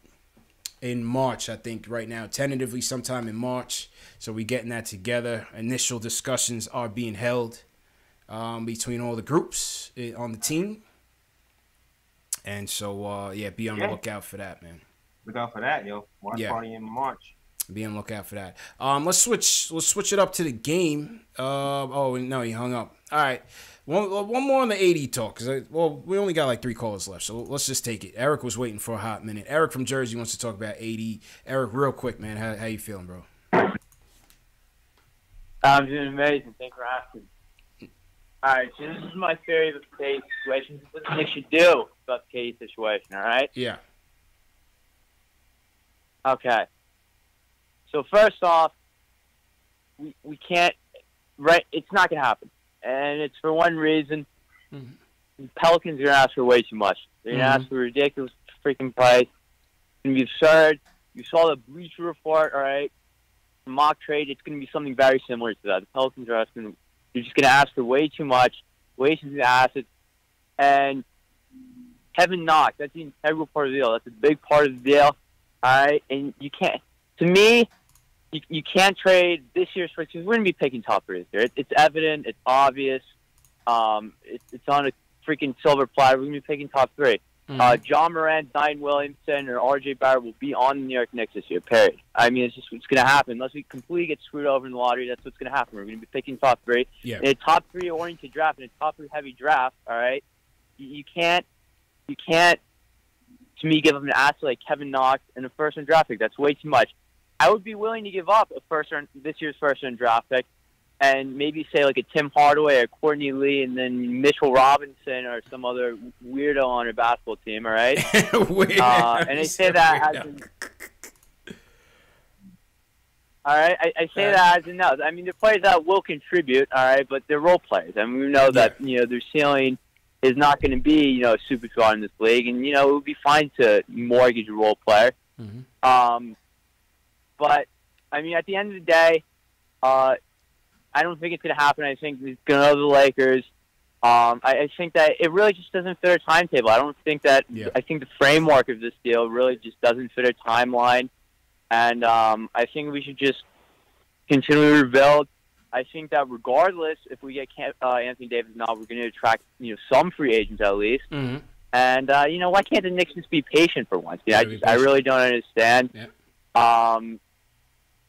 in March, I think, right now. Tentatively sometime in March. So we're getting that together. Initial discussions are being held between all the groups on the team. And so, be on the lookout for that, man. Look out for that, yo. Watch party in March. Be on the lookout for that. Let's switch it up to the game. Oh no, he hung up. All right, one more on the AD talk, because we only got like 3 calls left, so let's just take it. Eric was waiting for a hot minute. Eric from Jersey wants to talk about AD. Eric, real quick, man, how you feeling, bro? I'm doing amazing. Thanks for asking. All right, so this is my theory of the KD situation. This is what Knicks should do about the KD situation, all right? Yeah. Okay. So first off, we can't, right? It's not going to happen. And it's for one reason. Mm-hmm. The Pelicans are going to ask for way too much. They're going to ask for a ridiculous freaking price. It's going to be absurd. You saw the Bleacher Report, all right? The mock trade, it's going to be something very similar to that. The Pelicans are asking, they're just going to ask for way too much, way too many assets. And Kevin Knox, that's the integral part of the deal. That's a big part of the deal, all right? And you can't, to me, you can't trade this year's first, because we're going to be picking top 3 this year. It's evident. It's obvious. It's on a freaking silver platter. We're going to be picking top 3. Mm-hmm. John Morant, Zion Williamson, or R.J. Barrett will be on the New York Knicks this year, period. I mean, it's going to happen. Unless we completely get screwed over in the lottery, that's what's going to happen. We're going to be picking top 3. Yeah. In a top 3-oriented draft, in a top 3-heavy draft, all right, you can't, to me, give up an asset like Kevin Knox and a first-round draft pick. That's way too much. I would be willing to give up this year's first-round draft pick and maybe say like a Tim Hardaway or Courtney Lee and then Mitchell Robinson or some other weirdo on a basketball team, all right? And I say that as in, all right? I say that as in no. I mean, they're players that will contribute, all right, but they're role players. I mean, we know that, their ceiling is not going to be, a superstar in this league. And, it would be fine to mortgage a role player. Mm-hmm. But, I mean, at the end of the day, I don't think it's going to happen. I think it's going to go to the Lakers. I think that it really just doesn't fit our timetable. I don't think that I think the framework of this deal really just doesn't fit our timeline. And I think we should just continue to rebuild. I think that regardless if we get Anthony Davis or not, we're going to attract, some free agents at least. Mm-hmm. And, why can't the Knicks just be patient for once? I really don't understand. Yeah.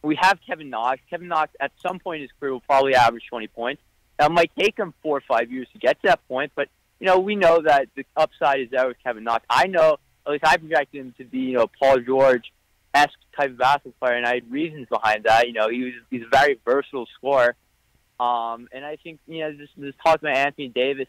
We have Kevin Knox. Kevin Knox, at some point in his career, will probably average 20 points. Now, it might take him 4 or 5 years to get to that point, but, we know that the upside is there with Kevin Knox. I know, at least I projected him to be, Paul George type of basketball player, and I had reasons behind that. He's a very versatile scorer. And I think, this talk about Anthony Davis,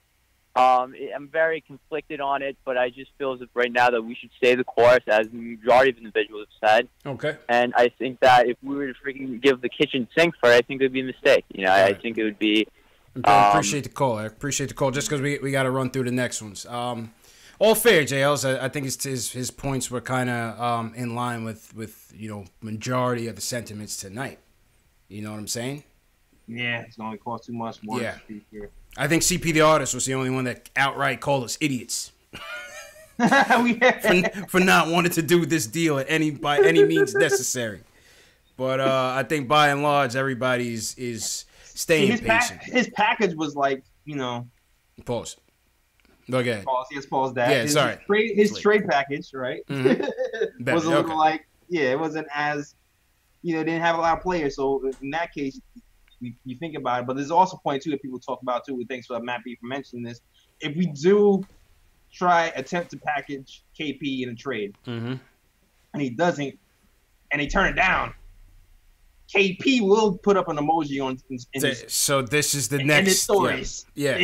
I'm very conflicted on it, but I just feel as if right now that we should stay the course, as the majority of individuals have said. Okay. And I think that if we were to freaking give the kitchen sink for it, I think it would be a mistake. I think it would be... I appreciate the call. Just because we got to run through the next ones. All fair, JLs. I think his points were kind of in line with majority of the sentiments tonight. You know what I'm saying? Yeah, it's going to cost too much more. Yeah. I think CP the artist was the only one that outright called us idiots for not wanting to do this deal by any means necessary. But I think by and large, everybody is staying patient. His package was like, Pause. Go ahead. Pause that. Yeah, sorry. His trade package, right? Mm-hmm. Was a little like, it wasn't as, didn't have a lot of players. So in that case, you think about it. But there's also a point, too, that people talk about, too. Thanks for Matt B for mentioning this. If we do attempt to package KP in a trade, mm-hmm. and he doesn't, and they turn it down, KP will put up an emoji on. So this is the next stories. Yeah.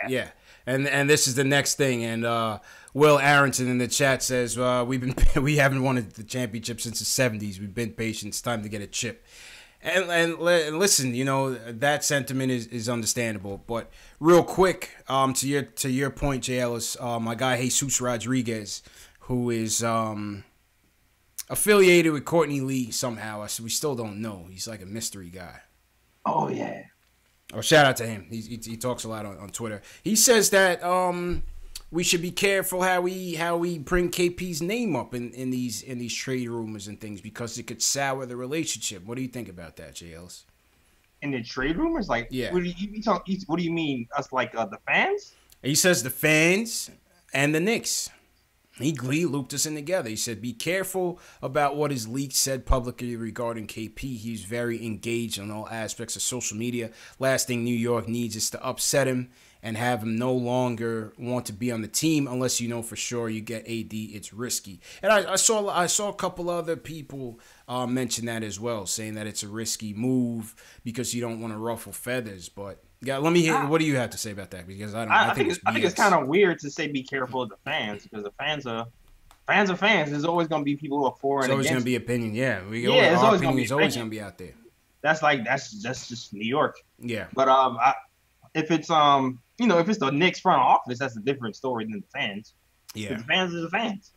Yeah. And this is the next thing. And Will Arrington in the chat says we haven't won the championship since the 70s. We've been patient. It's time to get a chip. And listen, that sentiment is understandable. But real quick, to your point, J. Ellis, my guy Jesus Rodriguez, who is affiliated with Courtney Lee somehow. We still don't know. He's like a mystery guy. Oh yeah. Oh, shout out to him. He talks a lot on Twitter. He says that we should be careful how we bring KP's name up in these trade rumors and things, because it could sour the relationship. What do you think about that, JLs? In the trade rumors, like, yeah. What do you mean? Us, like, the fans? He says the fans and the Knicks. He looped us in together. He said, be careful about what is leaked said publicly regarding KP. He's very engaged on all aspects of social media. Last thing New York needs is to upset him and have him no longer want to be on the team unless you know for sure you get AD. It's risky. And I saw a couple other people mention that as well, saying that it's a risky move because you don't want to ruffle feathers. But yeah, let me hear. What do you have to say about that? Because I think it's kind of weird to say be careful of the fans, because the fans are fans. There's always going to be people who are for and against. There's always going to be opinion. Yeah, our opinion is always going to be out there. That's just New York. Yeah. But if it's if it's the Knicks front office, that's a different story than the fans. Yeah. The fans are the fans.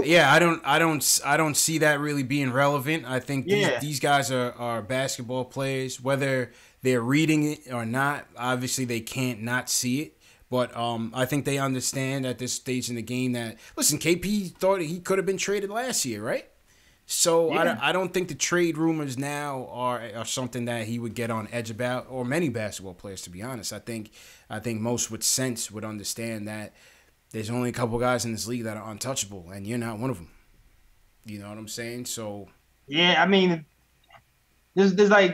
Yeah, I don't see that really being relevant. I think these guys are basketball players, whether they're reading it or not. Obviously, they can't not see it. But I think they understand at this stage in the game that, listen, KP thought he could have been traded last year, right? So I don't think the trade rumors now are something that he would get on edge about, or many basketball players, to be honest. I think most with sense would understand that there's only a couple guys in this league that are untouchable, and you're not one of them. You know what I'm saying? So yeah, I mean, I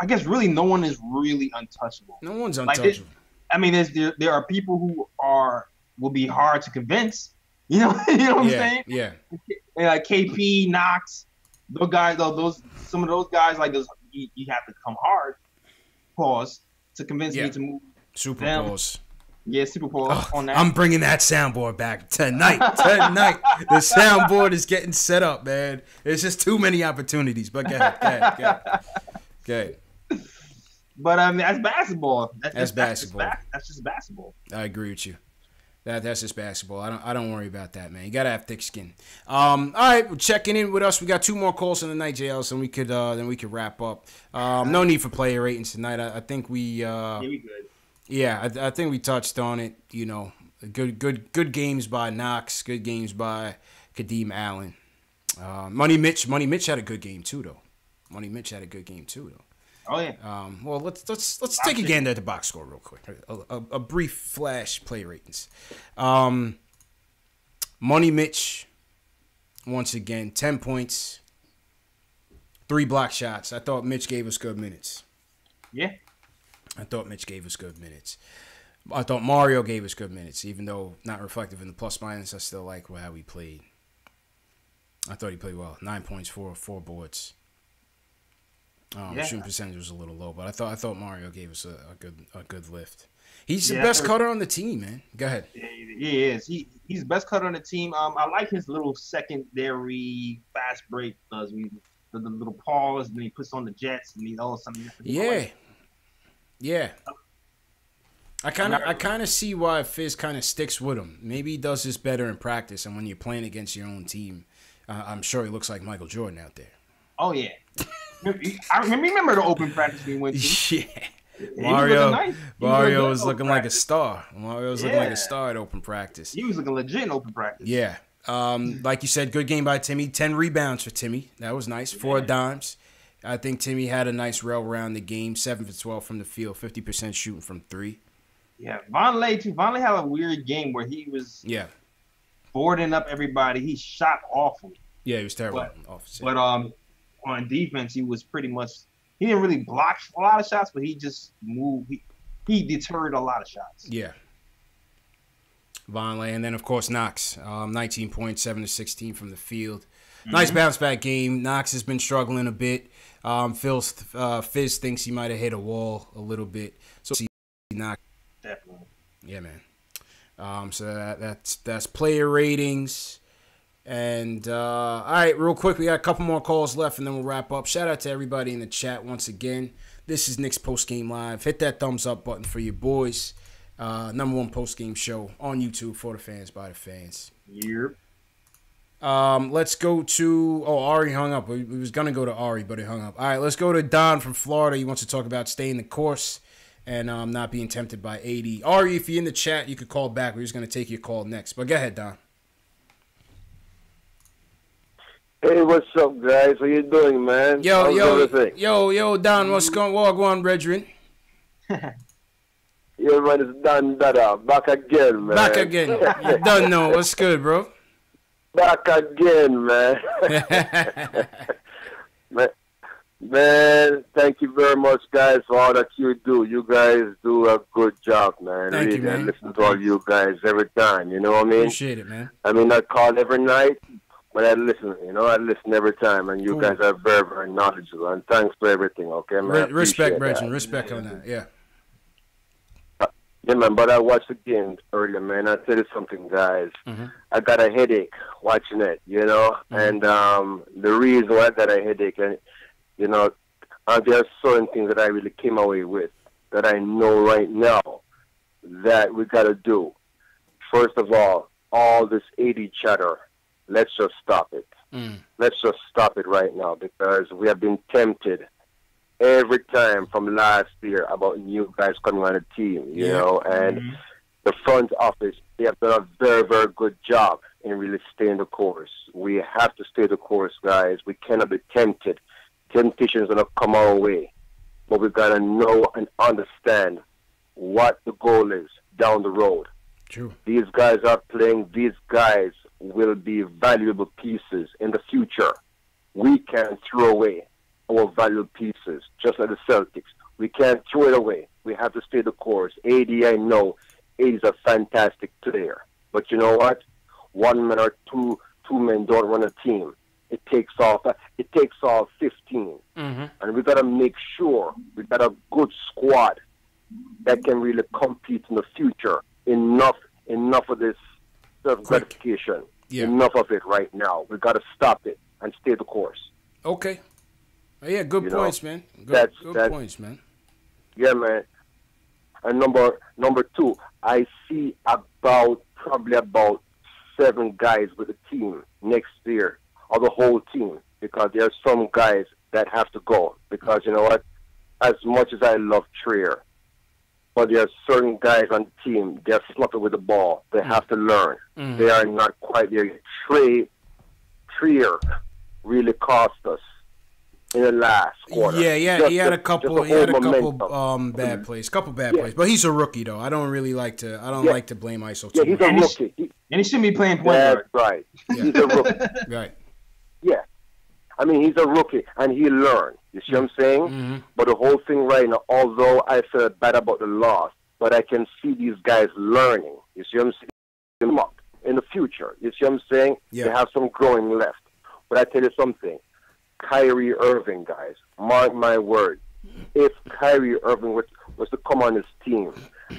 guess really no one is really untouchable. No one's untouchable. There are people who will be hard to convince. You know what I'm saying? Yeah. Like KP, Knox, those guys, some of those guys, like those, you have to come hard. Pause to convince me to move. Super them. Pause. Yeah, super pause on that. I'm bringing that soundboard back tonight. The soundboard is getting set up, man. There's just too many opportunities. But go ahead. But I mean, that's basketball. That's basketball. That's just basketball. I agree with you. That's just basketball. I don't worry about that, man. You gotta have thick skin. All right, we're checking in with us. We got 2 more calls on the night, JL, so we could wrap up. No need for player ratings tonight. I think we we good. Yeah, I think we touched on it. You know, good games by Knox, good games by Kadeem Allen. Money Mitch had a good game too, though. Oh yeah. Well, let's take a gander at the box score real quick. A brief flash play ratings. Money Mitch, once again, 10 points, 3 block shots. I thought Mitch gave us good minutes. Yeah. I thought Mario gave us good minutes, even though not reflective in the plus minus. I still like how he played. I thought he played well. 9 points, four boards. Shooting percentage was a little low, but I thought Mario gave us a good lift. He's the best cutter on the team, man. Go ahead. Yeah, he is. He's the best cutter on the team. I like his little secondary fast break does. The little pause, and then he puts on the jets, and he's all of a sudden. Yeah. I kind of see why Fizz kind of sticks with him. Maybe he does this better in practice, and when you're playing against your own team, I'm sure he looks like Michael Jordan out there. Oh yeah, I remember the open practice we went to. Yeah. Mario was looking like a star. Mario was looking like a star at open practice. He was looking legit in open practice. Yeah. Like you said, good game by Timmy. 10 rebounds for Timmy. That was nice. 4 dimes. I think Timmy had a nice rail around the game. 7 for 12 from the field. 50% shooting from 3. Yeah. Vonleh, too. Vonleh had a weird game where he was boarding up everybody. He shot awful. Yeah, he was terrible. But on defense, he was pretty much... He didn't really block a lot of shots, but he just moved. He deterred a lot of shots. Yeah. Vonleh, and then, of course, Knox. 19 points, 7 to 16 from the field. Nice bounce-back game. Knox has been struggling a bit. Fizz thinks he might have hit a wall a little bit. So, Knox. Definitely. Yeah, man. So that's player ratings. And, all right, real quick, we got a couple more calls left, and then we'll wrap up. Shout out to everybody in the chat once again. This is Knicks Post Game Live. Hit that thumbs up button for your boys. #1 post-game show on YouTube for the fans, by the fans. Yep. Let's go to... Oh, Ari hung up. We was going to go to Ari, but he hung up. All right, let's go to Don from Florida. He wants to talk about staying the course and not being tempted by AD. Ari, if you're in the chat, you could call back. We're just going to take your call next. But go ahead, Don. Hey, what's up, guys? How you doing, man? Yo, Don, what's going on, brethren? Yeah, man, it's Don Dada. Back again, man. Back again. You don't know. What's good, bro? Back again, man. Man, thank you very much, guys, for all that you do. You guys do a good job, man. Thank you, man. I listen to all you guys every time, you know what I mean? Appreciate it, man. I mean, I call every night. But I listen, I listen every time, and you guys are very, very knowledgeable. And thanks for everything, okay, man? Respect, Brethren. Respect on that, yeah. Yeah, man, but I watched the game earlier, man. I tell you something, guys. I got a headache watching it, and the reason why I got a headache, and, there are certain things that I really came away with that I know right now that we got to do. First of all this 80 chatter. Let's just stop it. Let's just stop it right now because we have been tempted every time from last year about new guys coming on the team, you know, and the front office, they have done a very, very good job in really staying the course. We have to stay the course, guys. We cannot be tempted. Temptation is going to come our way. But we've got to know and understand what the goal is down the road. True. These guys are playing. These guys will be valuable pieces in the future. We can't throw away our valuable pieces, just like the Celtics. We can't throw it away. We have to stay the course. AD, I know, AD is a fantastic player. But you know what? One man or two men don't run a team. It takes off 15. And we got to make sure we got a good squad that can really compete in the future. Enough of this self-gratification. Yeah. Enough of it right now. We got to stop it and stay the course. Okay. Yeah, good points, man. Good points, man. Yeah, man. And number 2, I see probably about 7 guys with the team next year, or the whole team, because there are some guys that have to go. Because you know what? As much as I love Trier, but there are certain guys on the team, they're sloppy with the ball. They have to learn. They are not quite there. Trier really cost us in the last quarter. Yeah, he had a couple bad plays. But he's a rookie though. I don't really like to like to blame ISO too much. He's a rookie. And he shouldn't be playing point guard. That's right. Yeah. He's a rookie. Right. Yeah. I mean, he's a rookie, and he learned. You see what I'm saying? But the whole thing right now, although I feel bad about the loss, but I can see these guys learning. You see what I'm saying? Them up in the future. You see what I'm saying? Yeah. They have some growing left. But I tell you something, Kyrie Irving, guys, mark my word, if Kyrie Irving was to come on this team,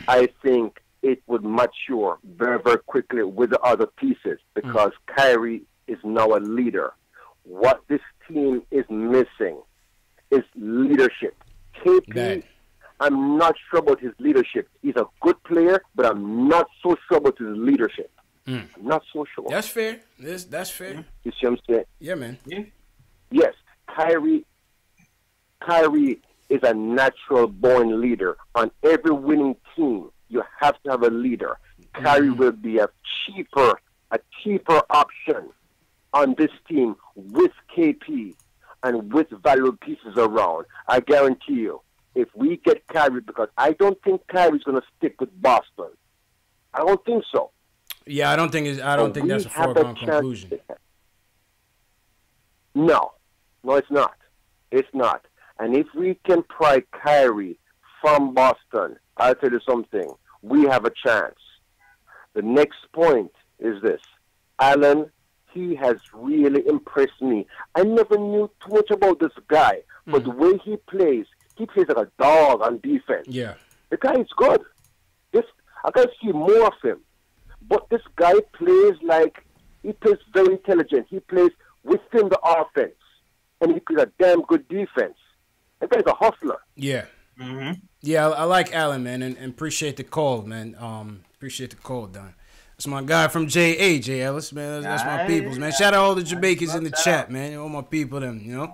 I think it would mature very, very quickly with the other pieces because Kyrie is now a leader. What this team is missing is leadership. KP, I'm not sure about his leadership. He's a good player, but I'm not so sure about his leadership. I'm not so sure. That's fair. That's fair. You see what I'm saying? Yeah, man. Yeah. Yes, Kyrie is a natural-born leader. On every winning team, you have to have a leader. Kyrie will be a cheaper option on this team with KP and with valuable pieces around. I guarantee you, if we get Kyrie, because I don't think Kyrie's going to stick with Boston. I don't think so. Yeah, I don't think that's a foregone conclusion. No, it's not. It's not. And if we can pry Kyrie from Boston, I'll tell you something. We have a chance. The next point is this. Allen, he has really impressed me. I never knew too much about this guy, but the way he plays like a dog on defense. Yeah. The guy is good. I got to see more of him. But this guy plays very intelligent. He plays within the offense. And he plays a damn good defense. That guy's a hustler. Yeah. Mm-hmm. Yeah, I like Allen, man, and appreciate the call, man. Appreciate the call, Don. That's my guy from J.A., J. Ellis, man. That's my peoples, man. Shout out all the Jamaicans in the chat, man. All my people, them, you know?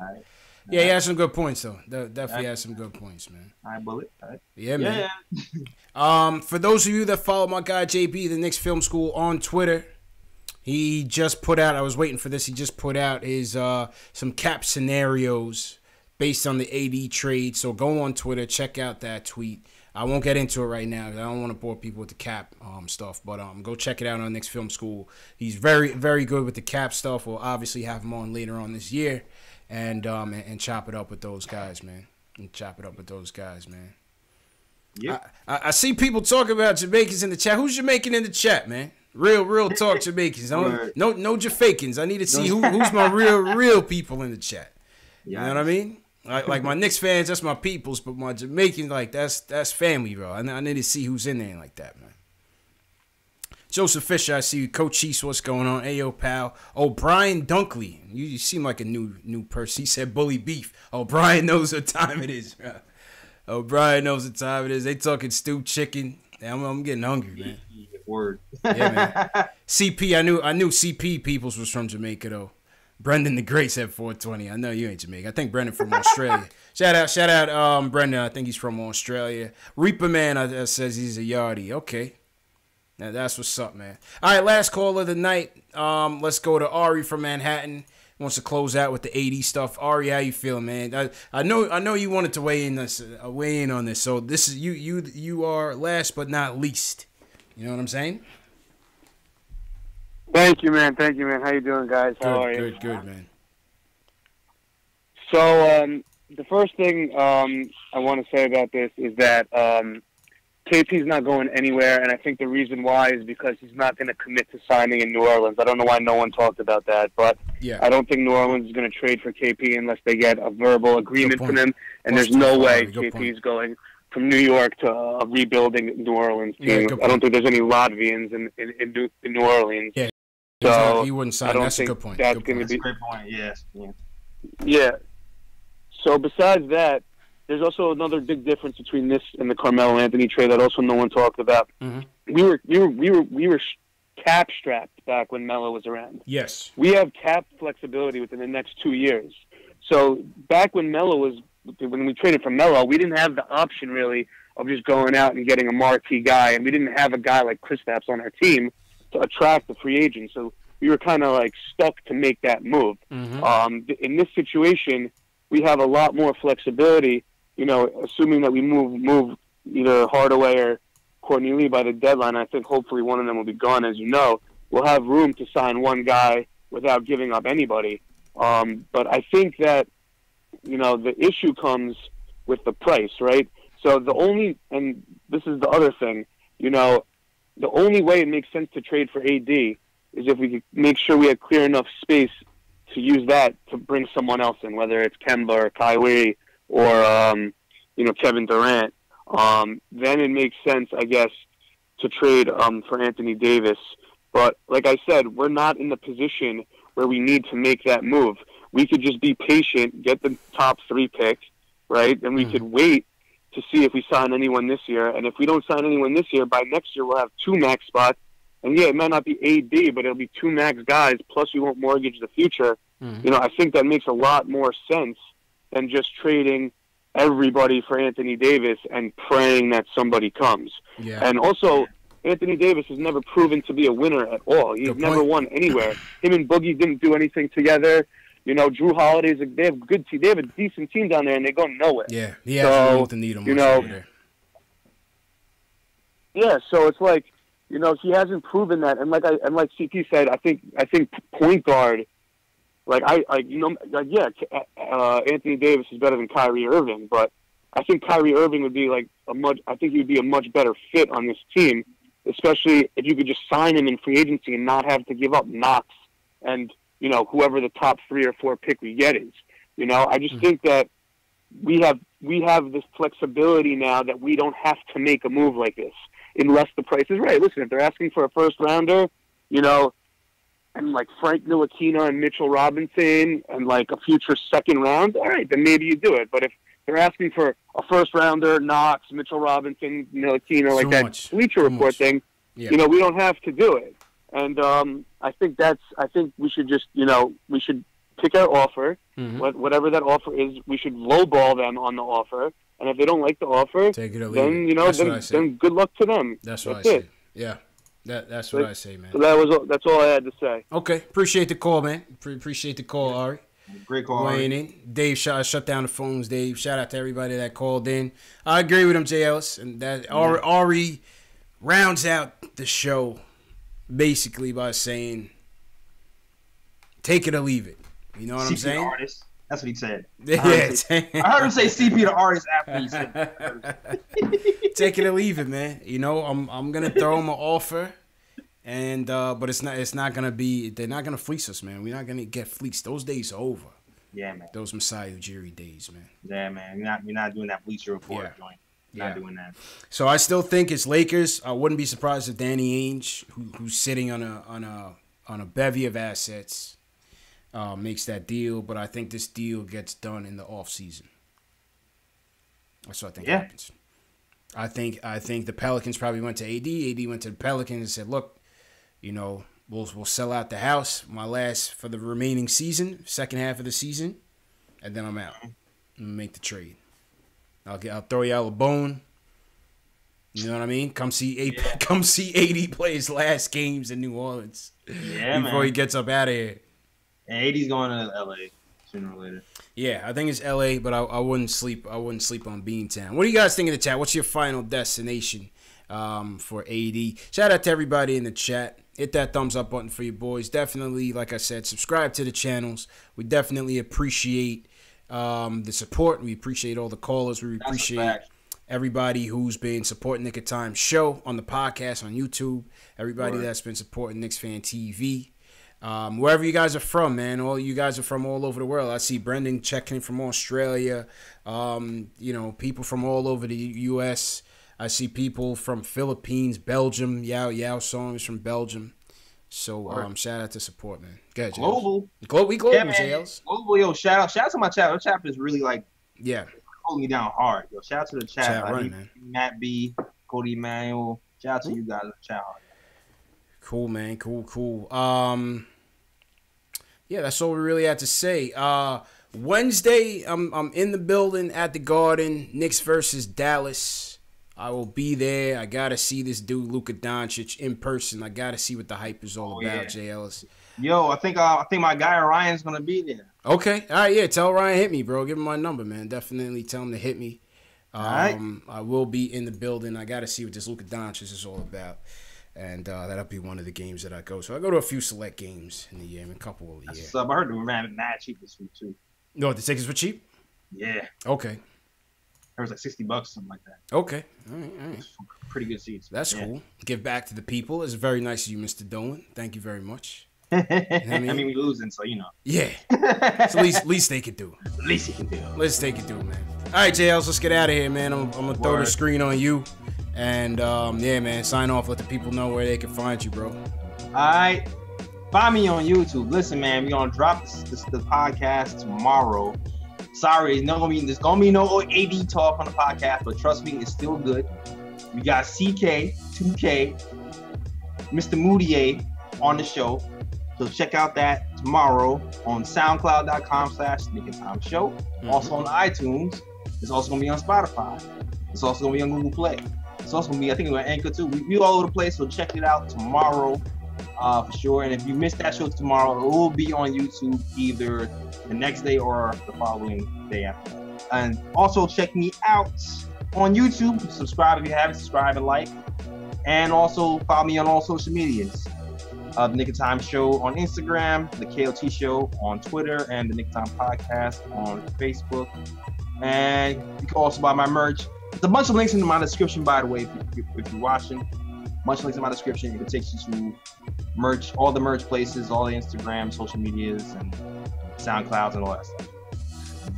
Yeah, he had some good points, though. Definitely had some good points, man. All right, Bullet. All right. Yeah, man. For those of you that follow my guy, JB, the Knicks Film School, on Twitter, he just put out, I was waiting for this, he just put out his some cap scenarios based on the AD trade. So go on Twitter, check out that tweet. I won't get into it right now. I don't want to bore people with the cap stuff, but go check it out on Knicks Film School. He's very, very good with the cap stuff. We'll obviously have him on later on this year and chop it up with those guys, man. Yeah. I see people talking about Jamaicans in the chat. Who's Jamaican in the chat, man? Real talk Jamaicans. No Jafakins. I need to see who's my real people in the chat. You know what I mean? Like my Knicks fans, that's my peoples, but my Jamaicans, that's family, bro. I need to see who's in there like that, man. Joseph Fisher, I see you. Coach Cheese, what's going on? Ayo, pal. Oh, Brian Dunkley. You seem like a new person. He said bully beef. Oh, Brian knows what time it is, bro. Oh, Brian knows what time it is. They talking stewed chicken. I'm getting hungry, man. Word. Yeah, man. CP, I knew CP Peoples was from Jamaica, though. Brendan the Great said 420. I know you ain't Jamaican. I think Brendan from Australia. Shout out, Brendan. I think he's from Australia. Reaper Man says he's a yardie. Okay. Now that's what's up, man. All right, last call of the night. Let's go to Ari from Manhattan. Wants to close out with the AD stuff. Ari, how you feeling, man? I know you wanted to weigh in on this. So this is you are last but not least. You know what I'm saying? Thank you, man. How you doing, guys? How are you? Good, man. So the first thing I want to say about this is that KP's not going anywhere, and I think the reason why is because he's not going to commit to signing in New Orleans. I don't know why no one talked about that, but I don't think New Orleans is going to trade for KP unless they get a verbal agreement from him, and there's no way KP is going from New York to a rebuilding New Orleans team. I don't think there's any Latvians in New Orleans. Yeah. So he wouldn't sign. That's a good point. That's going to be a great point. Yes. Yeah. So besides that, there's also another big difference between this and the Carmelo Anthony trade that also no one talked about. Mm-hmm. We were cap strapped back when Melo was around. Yes. We have cap flexibility within the next 2 years. So back when we traded for Melo, we didn't have the option really of just going out and getting a marquee guy, and we didn't have a guy like Kristaps on our team to attract the free agent. So we were kind of stuck to make that move. Mm-hmm. In this situation, we have a lot more flexibility. Assuming that we move either Hardaway or Courtney Lee by the deadline, I think hopefully one of them will be gone. As you know, we'll have room to sign one guy without giving up anybody. But I think that the issue comes with the price, right? So and this is the other thing, the only way it makes sense to trade for AD is if we could make sure we have clear enough space to use that to bring someone else in, whether it's Kemba or Kyrie or Kevin Durant. Then it makes sense, I guess, to trade for Anthony Davis. But like I said, we're not in the position where we need to make that move. We could just be patient, get the top 3 pick, right? And we could wait to see if we sign anyone this year. And if we don't sign anyone this year, by next year we'll have 2 max spots. And yeah, it might not be AD, but it'll be 2 max guys, plus we won't mortgage the future. I think that makes a lot more sense than just trading everybody for Anthony Davis and praying that somebody comes. Yeah. And also, Anthony Davis has never proven to be a winner at all. He's never won anywhere. Him and Boogie didn't do anything together. Drew Holiday's they have good team. They have a decent team down there, and they go nowhere. Yeah, he has to need him. Yeah, so it's like, he hasn't proven that. And like CP said, I think point guard. Anthony Davis is better than Kyrie Irving, but I think Kyrie Irving would be he would be a much better fit on this team, especially if you could just sign him in free agency and not have to give up Knox and, whoever the top 3 or 4 pick we get is. I just think that we have this flexibility now that we don't have to make a move like this unless the price is right. Listen, if they're asking for a first rounder, and like Frank Ntilikina and Mitchell Robinson and like a future second round, all right, then maybe you do it. But if they're asking for a first rounder, Knox, Mitchell Robinson, Ntilikina, like that Bleacher Report thing, we don't have to do it. And I think we should just, we should pick our offer, whatever that offer is. We should lowball them on the offer, and if they don't like the offer, take it or leave then then good luck to them. That's what I say. Yeah. That's what I say, man. So that's all I had to say. Okay, appreciate the call, man. Appreciate the call, Ari. Great call, Weighing in. Dave, shut down the phones, Dave. Shout out to everybody that called in. I agree with him, J. Ellis, and that Ari rounds out the show basically by saying, "Take it or leave it." You know what I'm saying? Artist. That's what he said. I heard him say CP the artist after he said it. Take it or leave it, man. I'm gonna throw him an offer, and but it's not gonna be. They're not gonna fleece us, man. We're not gonna get fleeced. Those days are over. Yeah, man. Those Masai Ujiri days, man. Yeah, man. You're not doing that Bleacher Report joint. You're not doing that. So I still think it's Lakers. I wouldn't be surprised if Danny Ainge, who's sitting on a bevy of assets, makes that deal, but I think this deal gets done in the offseason. That's what I think happens. I think the Pelicans probably went to AD. AD went to the Pelicans and said, "Look, we'll sell out the house for the remaining season, second half of the season, and then I'm out. I'm gonna make the trade. I'll throw y'all a bone. You know what I mean? Come see AD play his last games in New Orleans before he gets up out of here." And AD's going to LA sooner or later. Yeah, I think it's LA, but I wouldn't sleep on Beantown. What do you guys think in the chat? What's your final destination for AD? Shout out to everybody in the chat. Hit that thumbs up button for you boys. Definitely, like I said, subscribe to the channels. We definitely appreciate the support. We appreciate all the callers. We appreciate everybody who's been supporting Nick of Time show on the podcast, on YouTube. Everybody that's been supporting Knicks Fan TV. Wherever you guys are from, man. All you guys are from all over the world. I see Brendan checking in from Australia. People from all over the U.S. I see people from Philippines, Belgium. Yao Song is from Belgium. So shout out to support, man. Go ahead, Global. We global, JLs. Global, yo, shout out to my chat. My chat is really holding me down hard. Yo, shout out to the chat. Running, man. Matt B, Cody Emmanuel. Shout out to you guys in the chat hard. Cool, man. Cool. Yeah, that's all we really had to say. Wednesday, I'm in the building at the Garden. Knicks versus Dallas. I will be there. I gotta see this dude Luka Doncic in person. I gotta see what the hype is all about. Jay Ellis. Yo, I think my guy Ryan's gonna be there. Okay, all right, yeah. Tell Ryan hit me, bro. Give him my number, man. Definitely tell him to hit me. All right. I will be in the building. I gotta see what this Luka Doncic is all about. And that'll be one of the games that I go. So I go to a few select games in the year, a couple of the year. I heard they were mad cheap this week too. No, the tickets were cheap? Yeah. Okay. There was like $60, something like that. Okay. All right. Pretty good seats. That's cool. Give back to the people. It's very nice of you, Mr. Dolan. Thank you very much. I mean, we losing, so you know. Yeah. It's least they could do. Least he can do. Least they could do, man. All right, JLs, let's get out of here, man. I'm gonna throw the screen on you, and yeah, man, sign off. Let the people know where they can find you, bro. All right, find me on YouTube. Listen, man, we're gonna drop the podcast tomorrow. Sorry, there's gonna be no AD talk on the podcast, but trust me, it's still good. We got CK, 2K, Mr. Moutier on the show. So check out that tomorrow on soundcloud.com/NickandTimeShow. Also on iTunes. It's also going to be on Spotify. It's also going to be on Google Play. It's also going to be, I think, on Anchor too. We all over the place, so check it out tomorrow for sure. And if you missed that show tomorrow, it will be on YouTube either the next day or the following day after. And also check me out on YouTube. Subscribe if you haven't. Subscribe and like. And also follow me on all social medias. The Nick and Time Show on Instagram, the KOT Show on Twitter, and the Nick and Time Podcast on Facebook. And you can also buy my merch. There's a bunch of links in my description, by the way, if you're watching. Bunch of links in my description. It takes you to merch, all the merch places, all the Instagram, social medias, and SoundClouds, and all that stuff.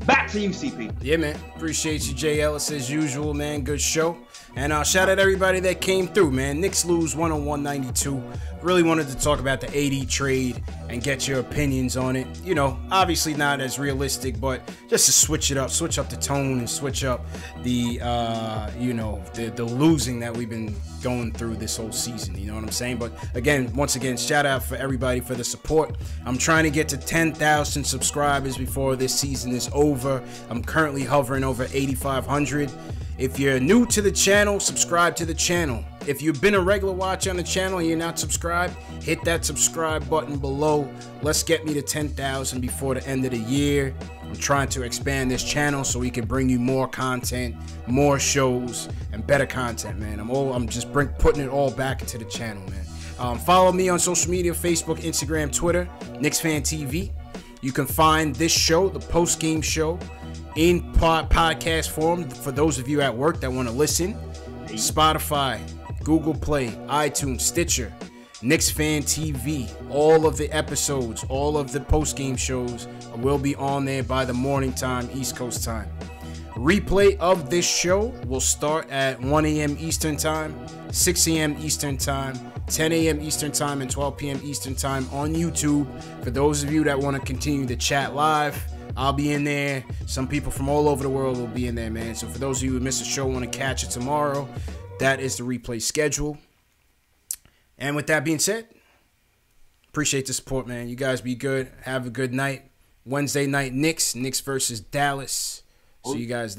Back to you, CP. Yeah, man. Appreciate you, Jay Ellis, as usual, man. Good show. And shout out everybody that came through, man. Knicks lose 101-92. Really wanted to talk about the AD trade and get your opinions on it. You know, obviously not as realistic, but just to switch it up, switch up the tone and switch up the, the losing that we've been going through this whole season. You know what I'm saying? But again, once again, shout out for everybody for the support. I'm trying to get to 10,000 subscribers before this season is over. I'm currently hovering over 8,500. If you're new to the channel, subscribe to the channel. If you've been a regular watcher on the channel and you're not subscribed, hit that subscribe button below. Let's get me to 10,000 before the end of the year. I'm trying to expand this channel so we can bring you more content, more shows, and better content, man. I'm just putting it all back into the channel, man. Follow me on social media, Facebook, Instagram, Twitter, Knicks Fan TV. You can find this show, the post-game show, in podcast form for those of you at work that want to listen. Spotify, Google Play, iTunes, Stitcher, Knicks Fan TV. All of the episodes, all of the post-game shows will be on there by the morning time, East Coast time. Replay of this show will start at 1 a.m. Eastern time, 6 a.m. Eastern time, 10 a.m. Eastern time, and 12 p.m. Eastern time on YouTube. For those of you that want to continue to chat live, I'll be in there. Some people from all over the world will be in there, man. So for those of you who missed the show, want to catch it tomorrow, that is the replay schedule. And with that being said, appreciate the support, man. You guys be good. Have a good night. Wednesday night, Knicks versus Dallas. See you guys.